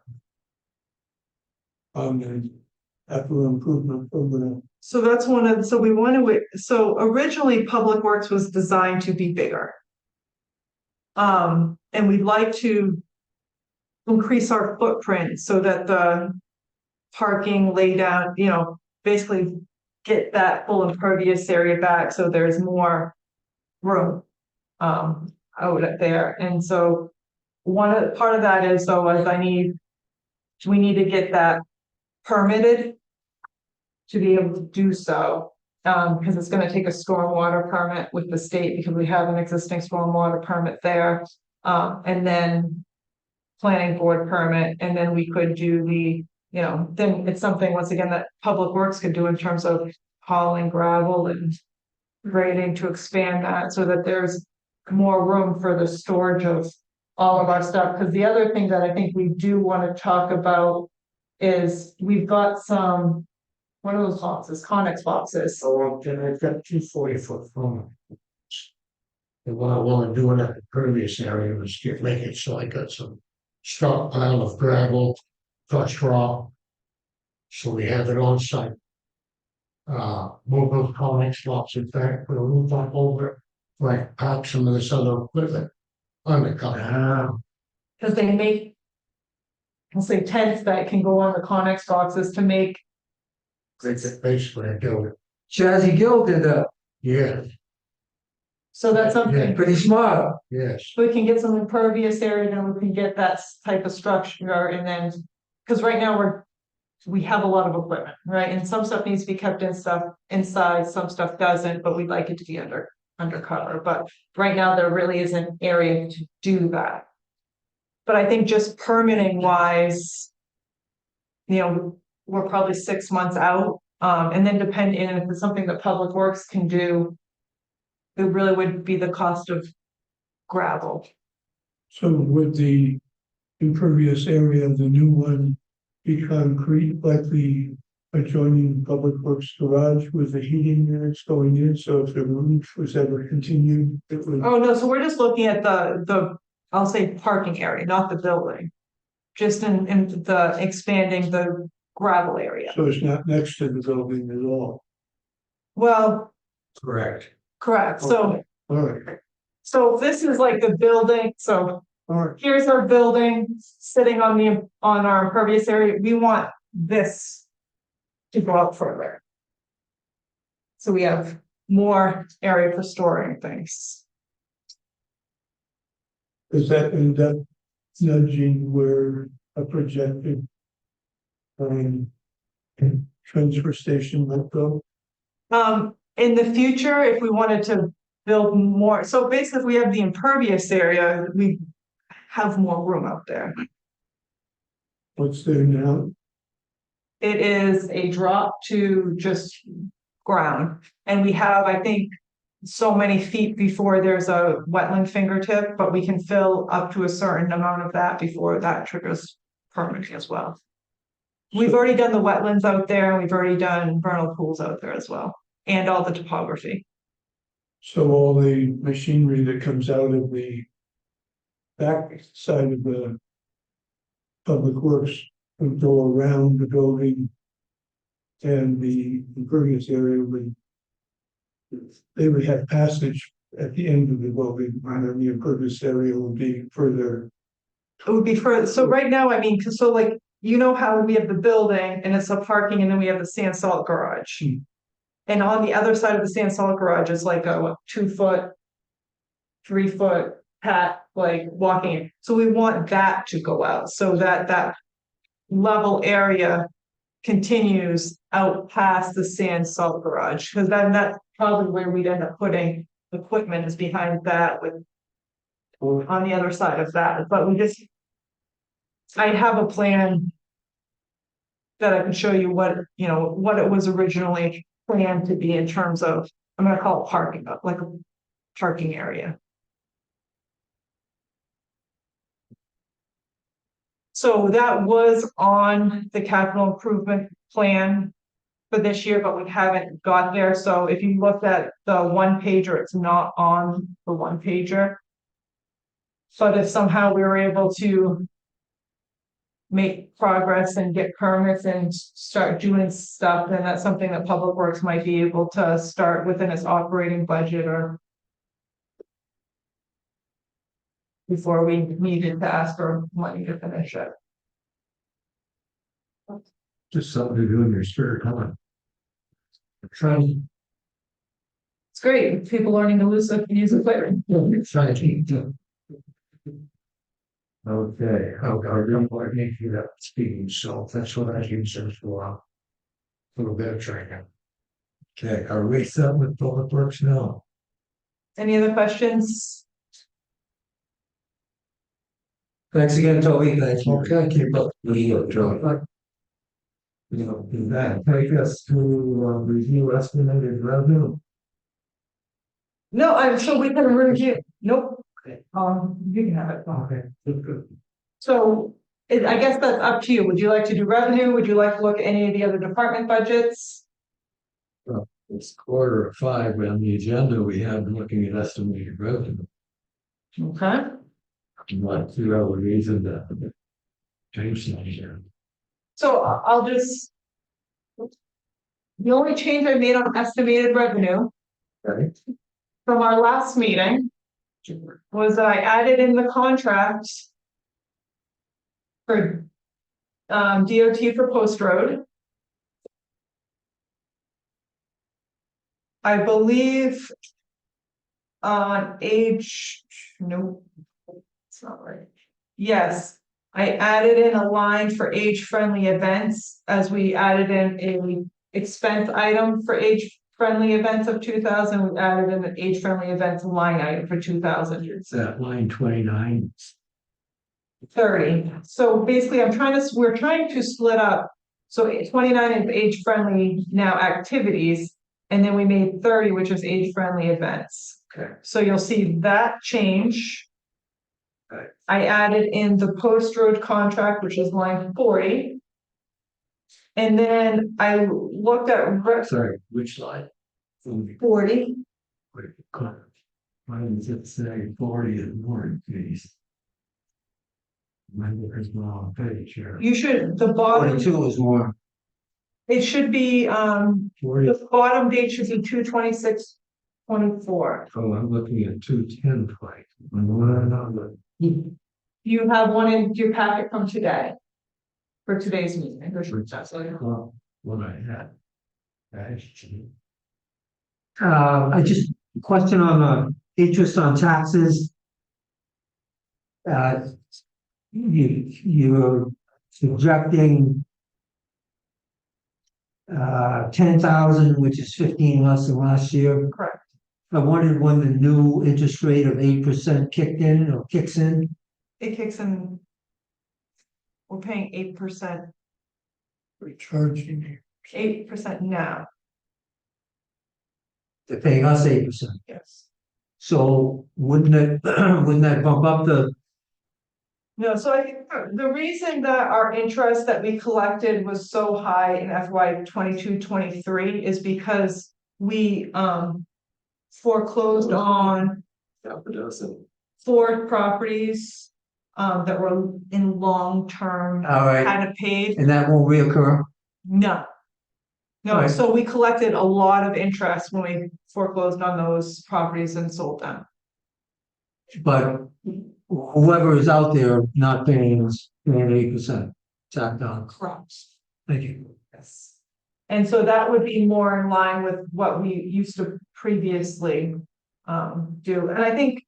The capital improvement program. so that's so we want to, so originally Public Works was designed to be bigger. And we'd like to increase our footprint so that the parking lay down, basically get that full impervious area back, so there's more room out there. And so part of that is, though, is we need to get that permitted to be able to do so, because it's going to take a stormwater permit with the state, because we have an existing stormwater permit there, and then planning board permit, and then we could do then it's something, once again, that Public Works could do in terms of hauling gravel and grading to expand that, so that there's more room for the storage of all of our stuff. Because the other thing that I think we do want to talk about is we've got some, what are those boxes, Connex boxes. So then I've got 2 40-foot from. And what I wanna do in that impervious area is make it so I got some stockpile of gravel, crushed rock. So we have it on site. Move those Connex boxes back, put a roof up over it, like park some of this other equipment. Undercover. Because they make, I'll say, tents that can go on the Connex boxes to make. Basically, I do it. Shazzy Gill did that, Yeah, So that's something, pretty smart. yes. we can get some impervious area, then we can get that type of structure, and then, because right now we have a lot of equipment, right? And some stuff needs to be kept inside, some stuff doesn't, but we'd like it to be undercover. But right now, there really isn't area to do that. But I think just permitting wise, we're probably 6 months out. And then depending, and if it's something that Public Works can do, it really would be the cost of gravel. So would the impervious area of the new one be concrete, like the adjoining Public Works garage with the heating units going in? So if the roof was ever continued, it would. Oh, no, so we're just looking at the, I'll say parking area, not the building. Just in the expanding the gravel area. So it's not next to the building at all. Well, Correct. correct, so All right, So this is like the building, so Or here's our building sitting on our impervious area, we want this to go out further. So we have more area for storing things. does that end up nudging where a projected um, transfer station might go? In the future, if we wanted to build more, so basically if we have the impervious area, we have more room out there. What's there now? It is a drop to just ground. And we have, I think, so many feet before there's a wetland fingertip, but we can fill up to a certain amount of that before that triggers permitting as well. We've already done the vernal out there, and we've already done vernal pools out there as well, and all the topography. So all the machinery that comes out of the back side of the public works would go around the building, and the impervious area would, they would have passage at the end of the building, and then the impervious area would be further. It would be further, so right now, I mean, cause so like, you know how we have the building and it's a parking and then we have the sand salt garage. And on the other side of the sand salt garage is like a 2 foot, 3 foot path, like walking. So we want that to go out so that that level area continues out past the sand salt garage. Cause then that's probably where we'd end up putting equipment is behind that with on the other side of that, but I have a plan that I can show you what, you know, what it was originally planned to be in terms of, I'm gonna call it parking, like a parking area. So that was on the capital improvement plan for this year, but we haven't got there. So if you looked at the one pager, it's not on the one pager. But if somehow we were able to make progress and get permits and start doing stuff, then that's something that Public Works might be able to start within its operating budget or before we needed to ask for money to finish it. Just something to do in your spare time. Trying, It's great, people learning to use equipment. trying to. Okay, I don't want to make you that speaking, so that's what I use it for. A little bit of training. okay, are we set with Public Works now? Any other questions? Thanks again, Toby. Thank you. Okay, keep up the good job. You know, does that take us to review estimated revenue? No, I'm sure we can review, nope. You can have it. Okay, good. So I guess that's up to you. Would you like to do revenue? Would you like to look at any of the other department budgets? It's 4:45 on the agenda. We have looking at estimated revenue. Okay. Not see our reason to change things here. So I'll just. The only change I made on estimated revenue Okay. from our last meeting was that I added in the contract for DOT for Post Road. I believe on no, it's not right. Yes, I added in a line for age-friendly events as we added in a expense item for age-friendly events of 2,000. We added in an age-friendly events line item for 2,000. It's that line 29. 30. So basically, we're trying to split up. So 29 is age-friendly now activities, and then we made 30, which is age-friendly events. Okay. So you'll see that change. Okay. I added in the Post Road contract, which is line 40. And then I looked at Sorry, which line? 40. Why does it say 40 is warrant fees? Mine is wrong page here. You should, the bottom, 42 is more. it should be, 40, the bottom date should be 2/26/24. 24. Oh, I'm looking at 210 twice. Well, You have one in your packet from today. For today's meeting. what I had. Actually, I just, question on interest on taxes. You're subjecting 10,000, which is 15 less than last year. Correct. I wondered when the new interest rate of 8% kicked in or kicks in. It kicks in. We're paying 8%, Recharging. 8% now. They're paying us 8%. Yes. So wouldn't it, wouldn't that bump up the, No, so I think the reason that our interest that we collected was so high in FY 22-23 is because we foreclosed on 4 properties that were in long-term, all right, hadn't paid. and that won't reoccur? No. No, Right. so we collected a lot of interest when we foreclosed on those properties and sold them. But whoever is out there not paying us 8%, tacked on. Correct. Thank you. Yes. And so that would be more in line with what we used to previously do. And I think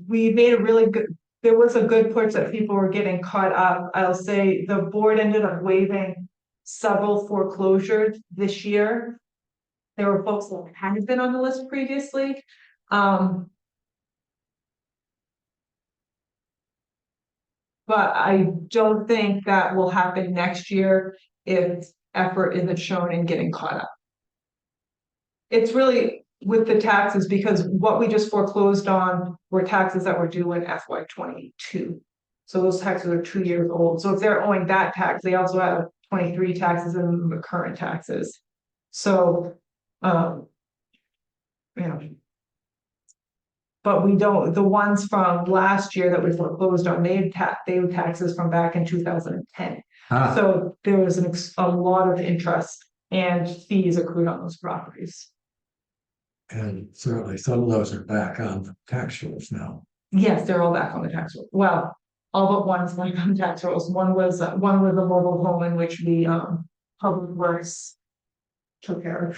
we made a really good, there was a good push that people were getting caught up. I'll say the board ended up waiving several foreclosures this year. There were folks that hadn't been on the list previously. But I don't think that will happen next year if effort isn't shown in getting caught up. It's really with the taxes because what we just foreclosed on were taxes that were due in FY 22. So those taxes are 2 years old. So if they're owing that tax, they also have 23 taxes and the current taxes. So, but we don't, the ones from last year that we foreclosed on, they were taxes from back in 2010. Ah. So there was a lot of interest and fees accrued on those properties. and certainly some of those are back on the tax rolls now. Yes, they're all back on the tax roll. Well, all but one's back on tax rolls. One was a mobile home in which the public works took care of.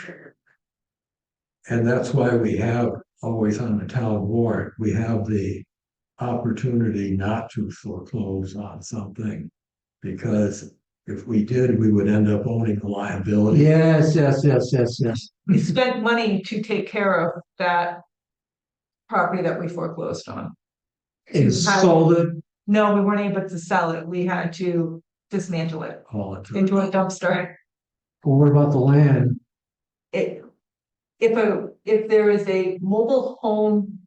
And that's why we have always on the town warrant, we have the opportunity not to foreclose on something. Because if we did, we would end up owning the liability. Yes. We spent money to take care of that property that we foreclosed on. And sold it. No, we weren't able to sell it. We had to dismantle it Haul it to- into a dumpster. Well, what about the land? If there is a mobile home,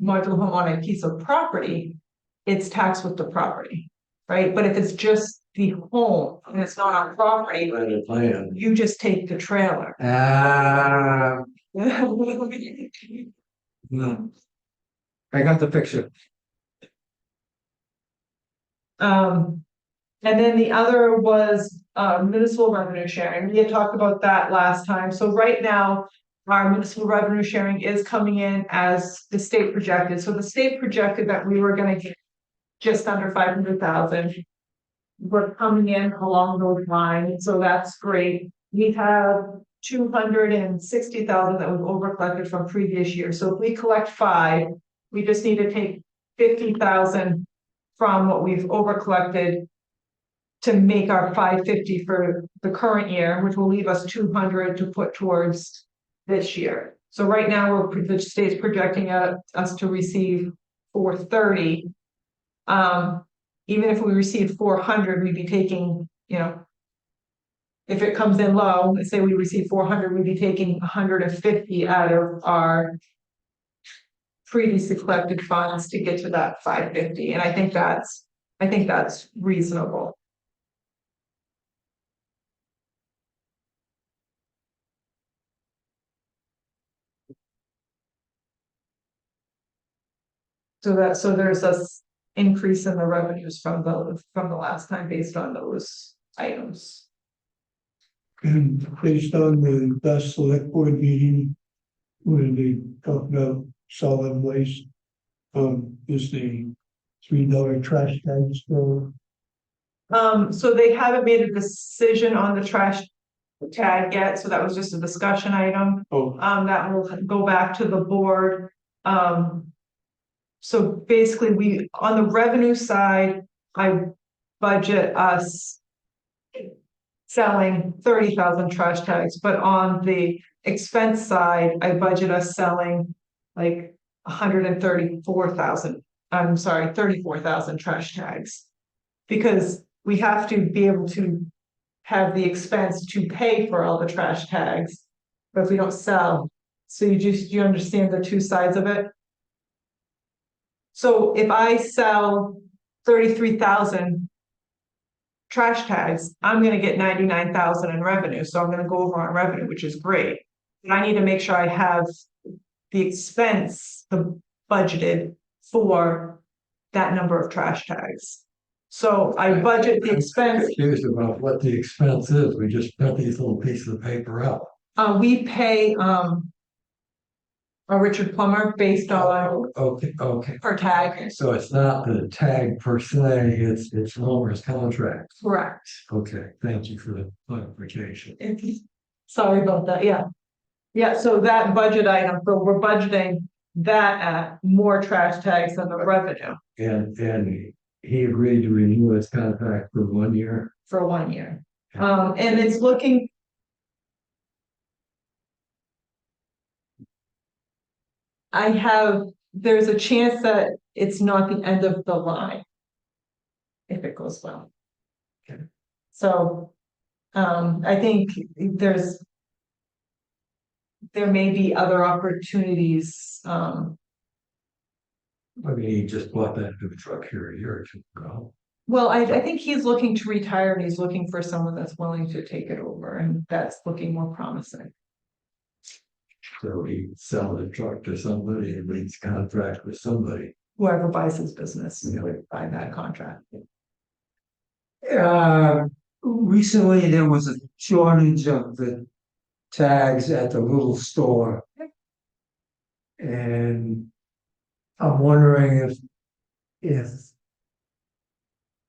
modular home on a piece of property, it's taxed with the property, right? But if it's just the home and it's not on property, rented land. you just take the trailer. I got the picture. And then the other was municipal revenue sharing. We had talked about that last time. So right now, our municipal revenue sharing is coming in as the state projected. So the state projected that we were gonna get just under 500,000. We're coming in along those lines, so that's great. We have 260,000 that we've over collected from previous years. So if we collect 5, we just need to take 50,000 from what we've over collected to make our 550 for the current year, which will leave us 200 to put towards this year. So right now, the state's projecting us to receive 430. Even if we receive 400, we'd be taking, if it comes in low, let's say we receive 400, we'd be taking 150 out of our previously collected funds to get to that 550. And I think that's reasonable. So there's a increase in the revenues from the last time based on those items. And based on the last select board meeting, when they talk about solid waste, is the $3 trash tag still? So they haven't made a decision on the trash tag yet, so that was just a discussion item. Oh, That will go back to the board. So basically, on the revenue side, I budget us selling 30,000 trash tags, but on the expense side, I budget us selling like 134,000, I'm sorry, 34,000 trash tags. Because we have to be able to have the expense to pay for all the trash tags, but if we don't sell, so you understand the two sides of it? So if I sell 33,000 trash tags, I'm gonna get 99,000 in revenue, so I'm gonna go over on revenue, which is great. And I need to make sure I have the expense, the budgeted for that number of trash tags. So I budget the expense, Confused about what the expense is. We just print these little pieces of paper out. we pay, a Richard Plummer based on Okay. per tag. So it's not the tag per se, it's Homer's contract. Correct. Okay, thank you for the clarification. Sorry about that, yeah. Yeah, so that budget item, so we're budgeting that at more trash tags than the revenue And he agreed to renew his contract for 1 year. for 1 year. And it's looking. There's a chance that it's not the end of the line. If it goes well. Okay. So, I think there may be other opportunities, I mean, he just bought that new truck here a year or two ago. well, I think he's looking to retire and he's looking for someone that's willing to take it over, and that's looking more promising. So he sell the truck to somebody, he leaves contract with somebody. Whoever buys his business would buy that contract. Recently there was a shortage of the tags at the little store. And I'm wondering if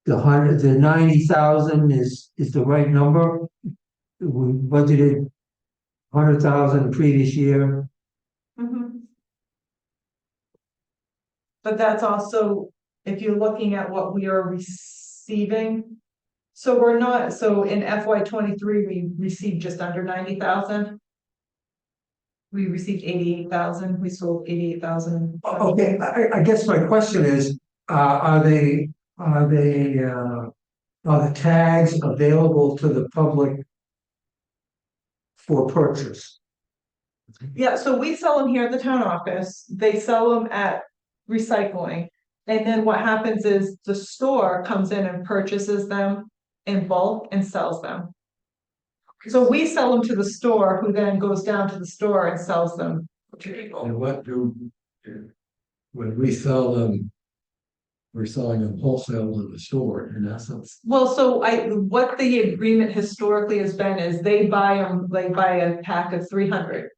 the 90,000 is the right number. We budgeted 100,000 previous year. But that's also, if you're looking at what we are receiving. So we're not, so in FY 23, we received just under 90,000. We received 88,000, we sold 88,000. Okay, I guess my question is, are the tags available to the public for purchase? Yeah, so we sell them here at the town office, they sell them at recycling. And then what happens is the store comes in and purchases them in bulk and sells them. So we sell them to the store, who then goes down to the store and sells them to people. And when we sell them, we're selling them wholesale to the store in essence. Well, so what the agreement historically has been is they buy them, they buy a pack of 300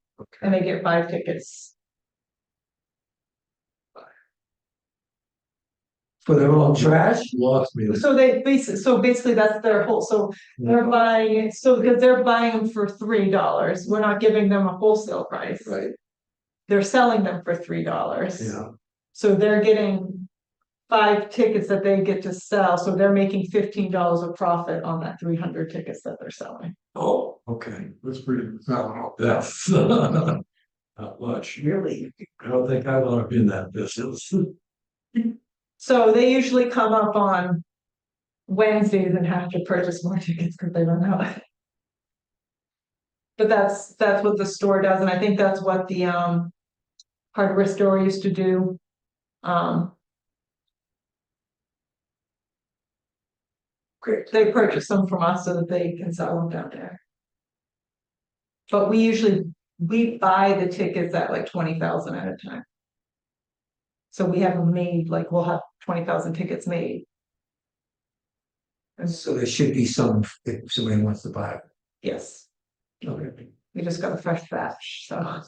and they get 5 tickets. For their own trash? Lost me. So basically that's their whole, so they're buying it, so because they're buying them for $3, we're not giving them a wholesale price. Right, They're selling them for $3. yeah. So they're getting 5 tickets that they get to sell, so they're making $15 of profit on that 300 tickets that they're selling. Oh, okay. That's pretty, That's not much. Really? I don't think I want to be in that business. So they usually come up on Wednesdays and have to purchase more tickets because they run out. But that's what the store does, and I think that's what the hardware store used to do. They purchase them from us so that they can sell them down there. But we buy the tickets at like 20,000 at a time. So we have them made, like we'll have 20,000 tickets made. So there should be some, if somebody wants to buy it. Yes. Okay. We just got a fresh batch, so.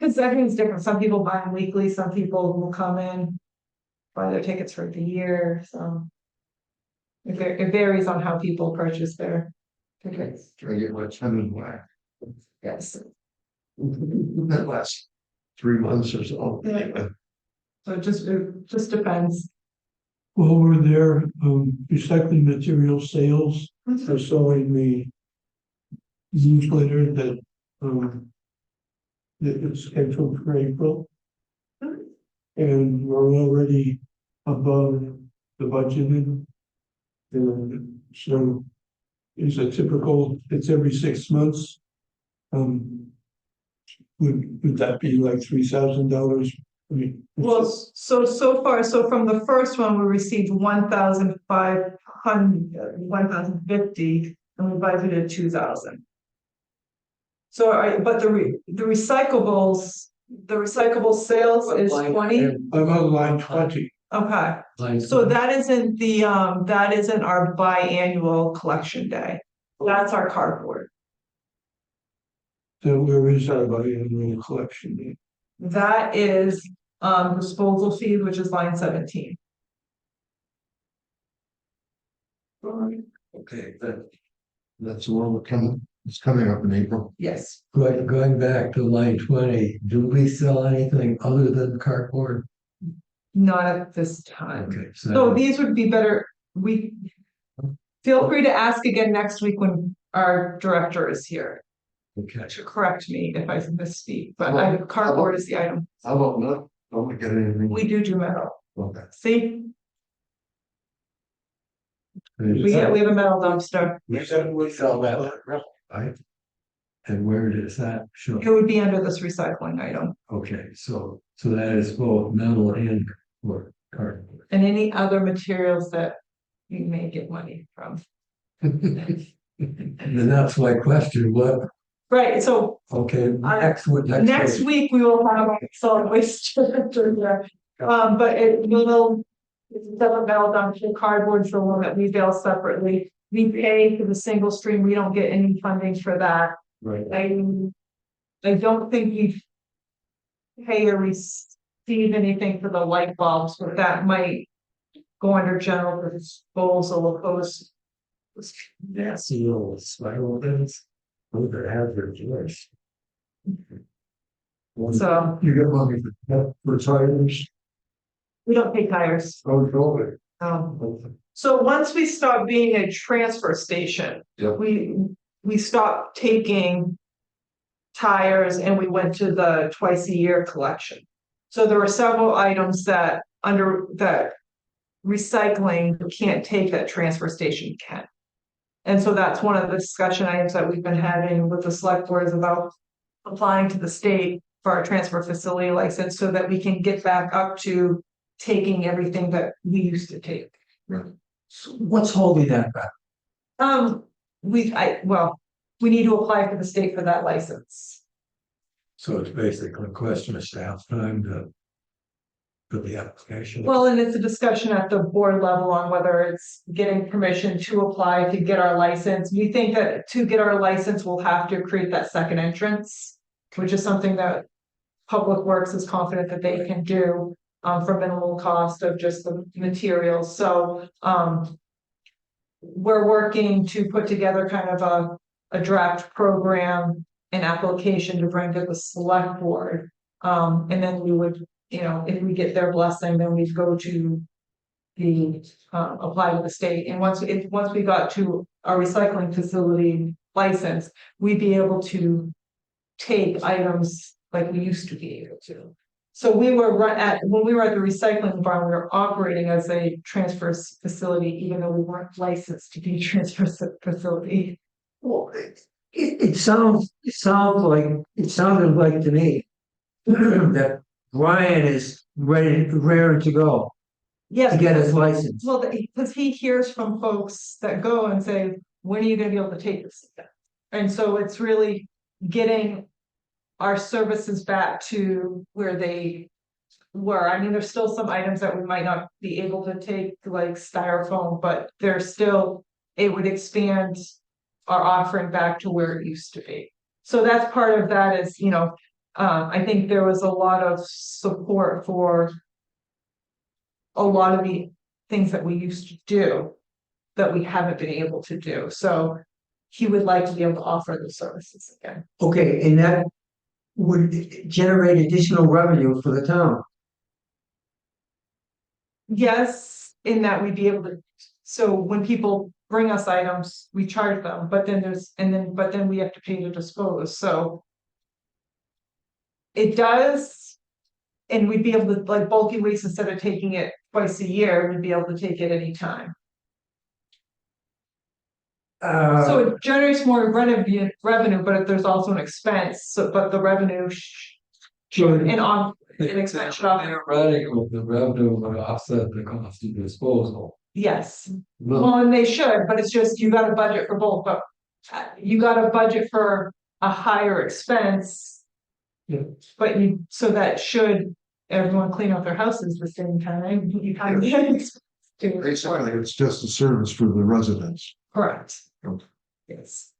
Cause everything's different. Some people buy them weekly, some people will come in, buy their tickets for the year, so. It varies on how people purchase their tickets, Try to get my time whack. yes. That lasts 3 months or so. Yeah. So it just depends. Well, were there, recycling material sales? I saw in the newsletter that, that it's scheduled for April. And we're already above the budgeted. And so is a typical, it's every 6 months. Would that be like $3,000? I mean. Well, so far, so from the first one, we received 1,50, and we budgeted 2,000. So but the recyclable sales is 20, I'm on line 20. okay. Like, So that isn't that isn't our biannual collection day. That's our cardboard. So where is our biannual collection? That is disposal fee, which is line 17. okay, That's the one it's coming up in April. Yes. going back to line 20, do we sell anything other than cardboard? Not at this time. Okay, So these would be better, feel free to ask again next week when our director is here okay. to correct me if I misspeak, but Well, cardboard is the item. How about not? Don't we get anything? We do metal. Okay. See, we have a metal dumpster. We sell that, right? And where does that show? It would be under this recycling item Okay, so that is both metal and or cardboard. and any other materials that you may get money from. And then that's my question, what, Right, so okay, next next week we will have solid waste director here. But it will, it's a separate metal dumpster, cardboard for one that we bill separately. We pay for the single stream, we don't get any funding for that. Right. I don't think we pay or receive anything for the light bulbs, but that might go under general disposal opposed. That's the old spiral bins. Those are hazardous waste. So You get money for tires? we don't pay tires. Oh, totally. So once we stop being a transfer station, Yep. we stopped taking tires and we went to the twice a year collection. So there were several items that under that recycling can't take that transfer station can. And so that's one of the discussion items that we've been having with the select boards about applying to the state for our transfer facility license so that we can get back up to taking everything that we used to take. So what's holding that back? We need to apply for the state for that license. So it's basically a question of staff time to put the application. Well, and it's a discussion at the board level on whether it's getting permission to apply to get our license. We think that to get our license, we'll have to create that second entrance, which is something that Public Works is confident that they can do for minimal cost of just the materials. So we're working to put together kind of a draft program and application to bring to the select board. And then we would, if we get their blessing, then we'd go to the apply to the state. And once we got to our recycling facility license, we'd be able to take items like we used to be able to. So when we were at the recycling barn, we were operating as a transfer facility, even though we weren't licensed to be a transfer facility. Well, it sounded like to me that Brian is raring to go Yes. to get his license. Well, because he hears from folks that go and say, when are you gonna be able to take this again? And so it's really getting our services back to where they were. I mean, there's still some items that we might not be able to take, like styrofoam, but there's still, it would expand our offering back to where it used to be. So that's part of that is, I think there was a lot of support for a lot of the things that we used to do that we haven't been able to do. So he would like to be able to offer the services again. Okay, and that would generate additional revenue for the town. Yes, in that we'd be able to, so when people bring us items, we charge them, but then we have to pay to dispose, so. It does, and we'd be able to, like bulky waste, instead of taking it twice a year, we'd be able to take it anytime. So it generates more revenue, but if there's also an expense, so, but the revenue. Sure. And on, an expense should offer, Theoretically, the revenue would offset the cost of disposal. yes, well, and they should, but it's just, you got a budget for both, but. You got a budget for a higher expense. Yeah. But so that should everyone clean up their houses the same time, you kind of. Basically, it's just a service for the residents. Correct. Yes.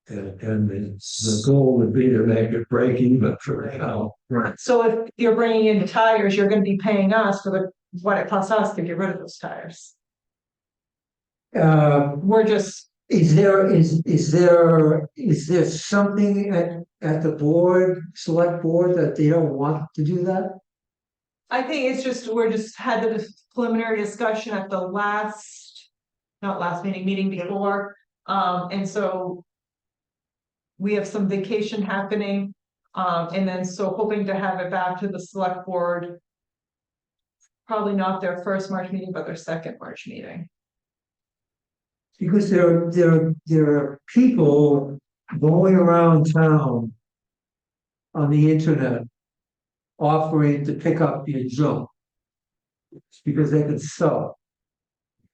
And the goal would be to make it break even for now. So if you're bringing in tires, you're gonna be paying us for what it costs us to get rid of those tires. We're just, Is there something at the select board that they don't want to do that? I think it's just, we're just had the preliminary discussion at the not last meeting before, and so. We have some vacation happening, and then so hoping to have it back to the select board. Probably not their first March meeting, but their second March meeting. Because there are people going around town on the internet offering to pick up your junk because they can sell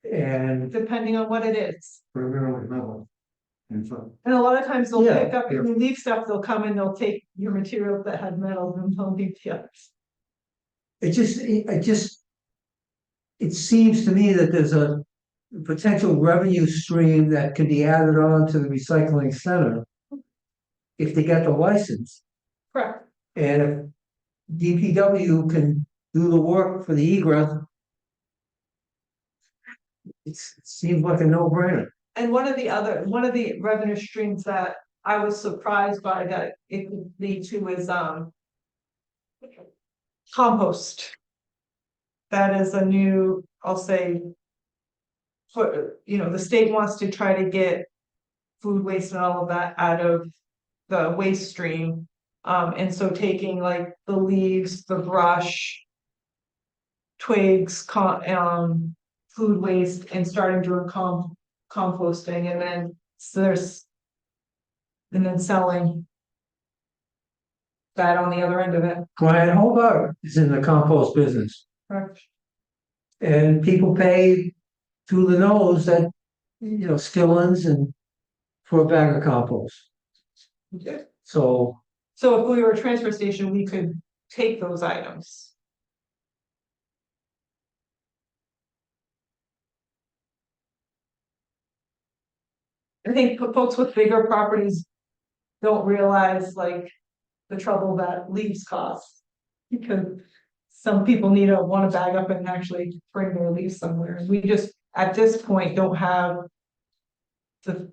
it. And Depending on what it is. Primarily metal. And so, And a lot of times they'll Yeah. pick up, if you leave stuff, they'll come and they'll take your materials that had metals and they'll leave the others. it seems to me that there's a potential revenue stream that can be added on to the recycling center if they get the license. Correct. And if DPW can do the work for the egress, it seems like a no-brainer. And one of the revenue streams that I was surprised by that it could lead to is compost. That is a new, I'll say. The state wants to try to get food waste and all of that out of the waste stream. And so taking like the leaves, the brush, twigs, food waste, and starting doing composting, and then selling that on the other end of it. Brian Hobart is in the compost business, Correct. and people pay through the nose at, Skillins and for a bag of compost. Okay. So, So if we were a transfer station, we could take those items. I think folks with bigger properties don't realize like the trouble that leaves cost. Because some people want to bag up and actually bring their leaves somewhere. And we just, at this point, don't have the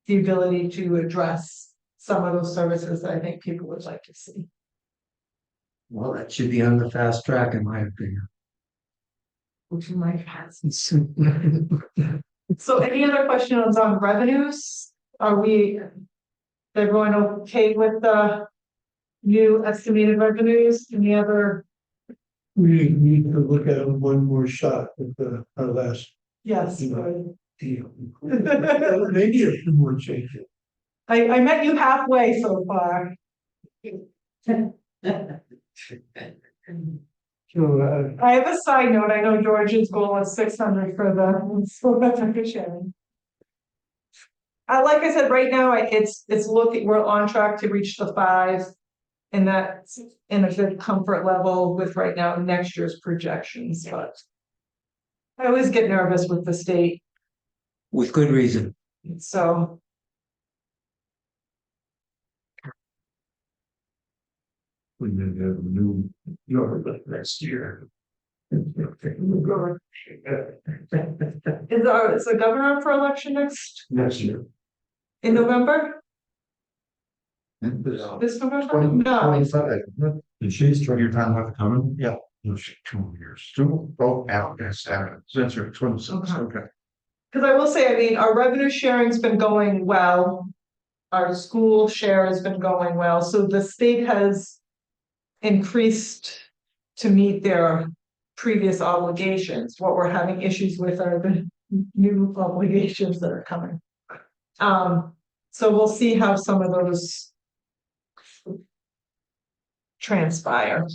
ability to address some of those services that I think people would like to see. well, that should be on the fast track, in my opinion. Which might have. So any other questions on revenues? Is everyone okay with the new estimated revenues? Any other? We need to look at them one more shot at our last Yes. deal. Maybe a few more changes. I met you halfway so far. So, I have a side note. I know George's goal is 600 for the sharing. Like I said, right now, we're on track to reach the 5. And that's in a good comfort level with right now next year's projections, but I always get nervous with the state. With good reason. So, We may have a new York next year. is the governor up for election Next year. in November? And This November? No, 25. she's trying. Your time with the coming? Yeah. 2 years. Out, that's your 26, okay. because I will say, I mean, our revenue sharing's been going well. Our school share has been going well, so the state has increased to meet their previous obligations. What we're having issues with are the new obligations that are coming. So we'll see how some of those transpire.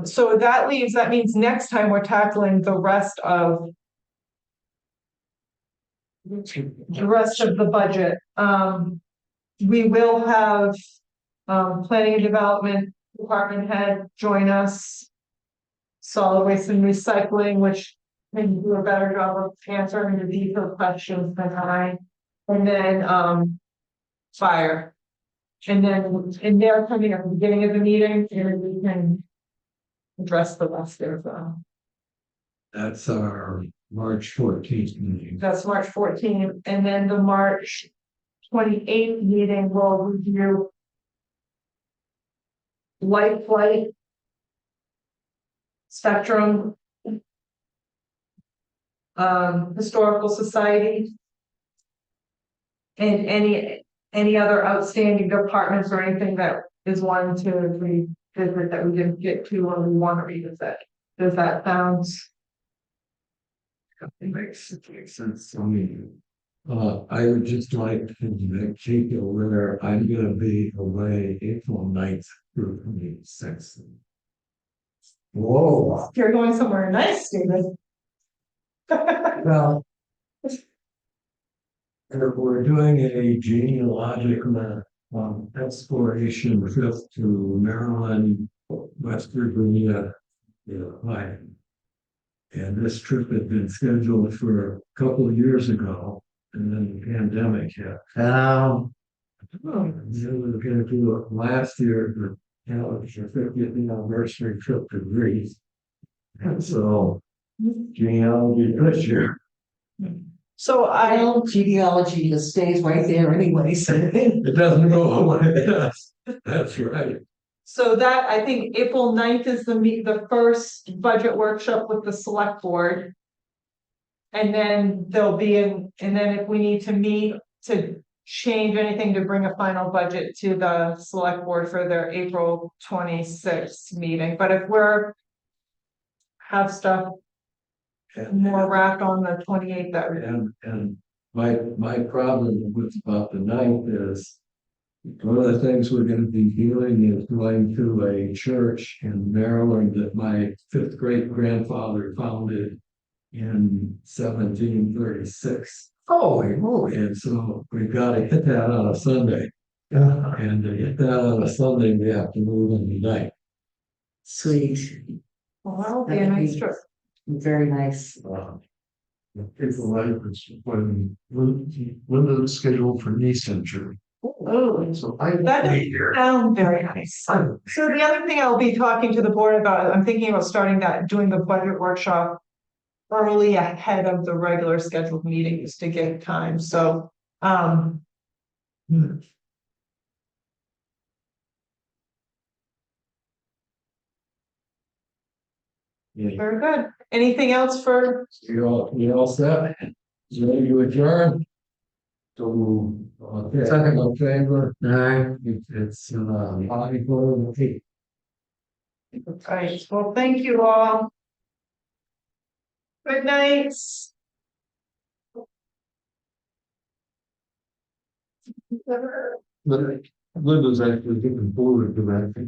So that means next time we're tackling the rest of the budget. We will have planning and development department head join us. Solid waste and recycling, which maybe do a better job of answering the detailed questions than I. And then fire. And they're coming at the beginning of the meeting, and we can address the rest of That's our March 14th meeting. that's March 14th, and then the March 28th meeting will review light flight, Spectrum, Historical Society, and any other outstanding departments or anything that is one to revisit that we didn't get to or we want to revisit. Does that sound? It makes sense to me. I would just like to make you aware I'm gonna be away April 9th through 26th. Whoa, You're going somewhere nice, Stephen. well, We're doing a genealogical exploration trip to Maryland, West Virginia, Ohio. And this trip had been scheduled for a couple of years ago, and then the pandemic hit. We were gonna do it last year, but it was your 50th anniversary trip to Greece. And so genealogy this year. So Well, genealogy just stays right there anyway, so. It doesn't go away. That's right. So that, I think April 9th is the first budget workshop with the select board. And then and then if we need to meet to change anything to bring a final budget to the select board for their April 26th meeting, but if have stuff more wrapped on the 28th, that would. And my problem with about the 9th is one of the things we're gonna be doing is going to a church in Maryland that my fifth great grandfather founded in 1736. holy moly. And so we've got to hit that on a Sunday. Yeah. And to hit that on a Sunday, we have to move on the night. Sweet, Well, that'll be a nice trip. very nice. April 9th is when the schedule for knee surgery. Oh, So I. that doesn't sound very nice. So the other thing I'll be talking to the board about, I'm thinking about doing the budget workshop early ahead of the regular scheduled meetings to get time, so, Yeah, very good. Anything else for, you all set? You ready to adjourn? So, second in favor, it's, body board, okay. right, well, thank you all. Good night. Linda's actually looking forward to that.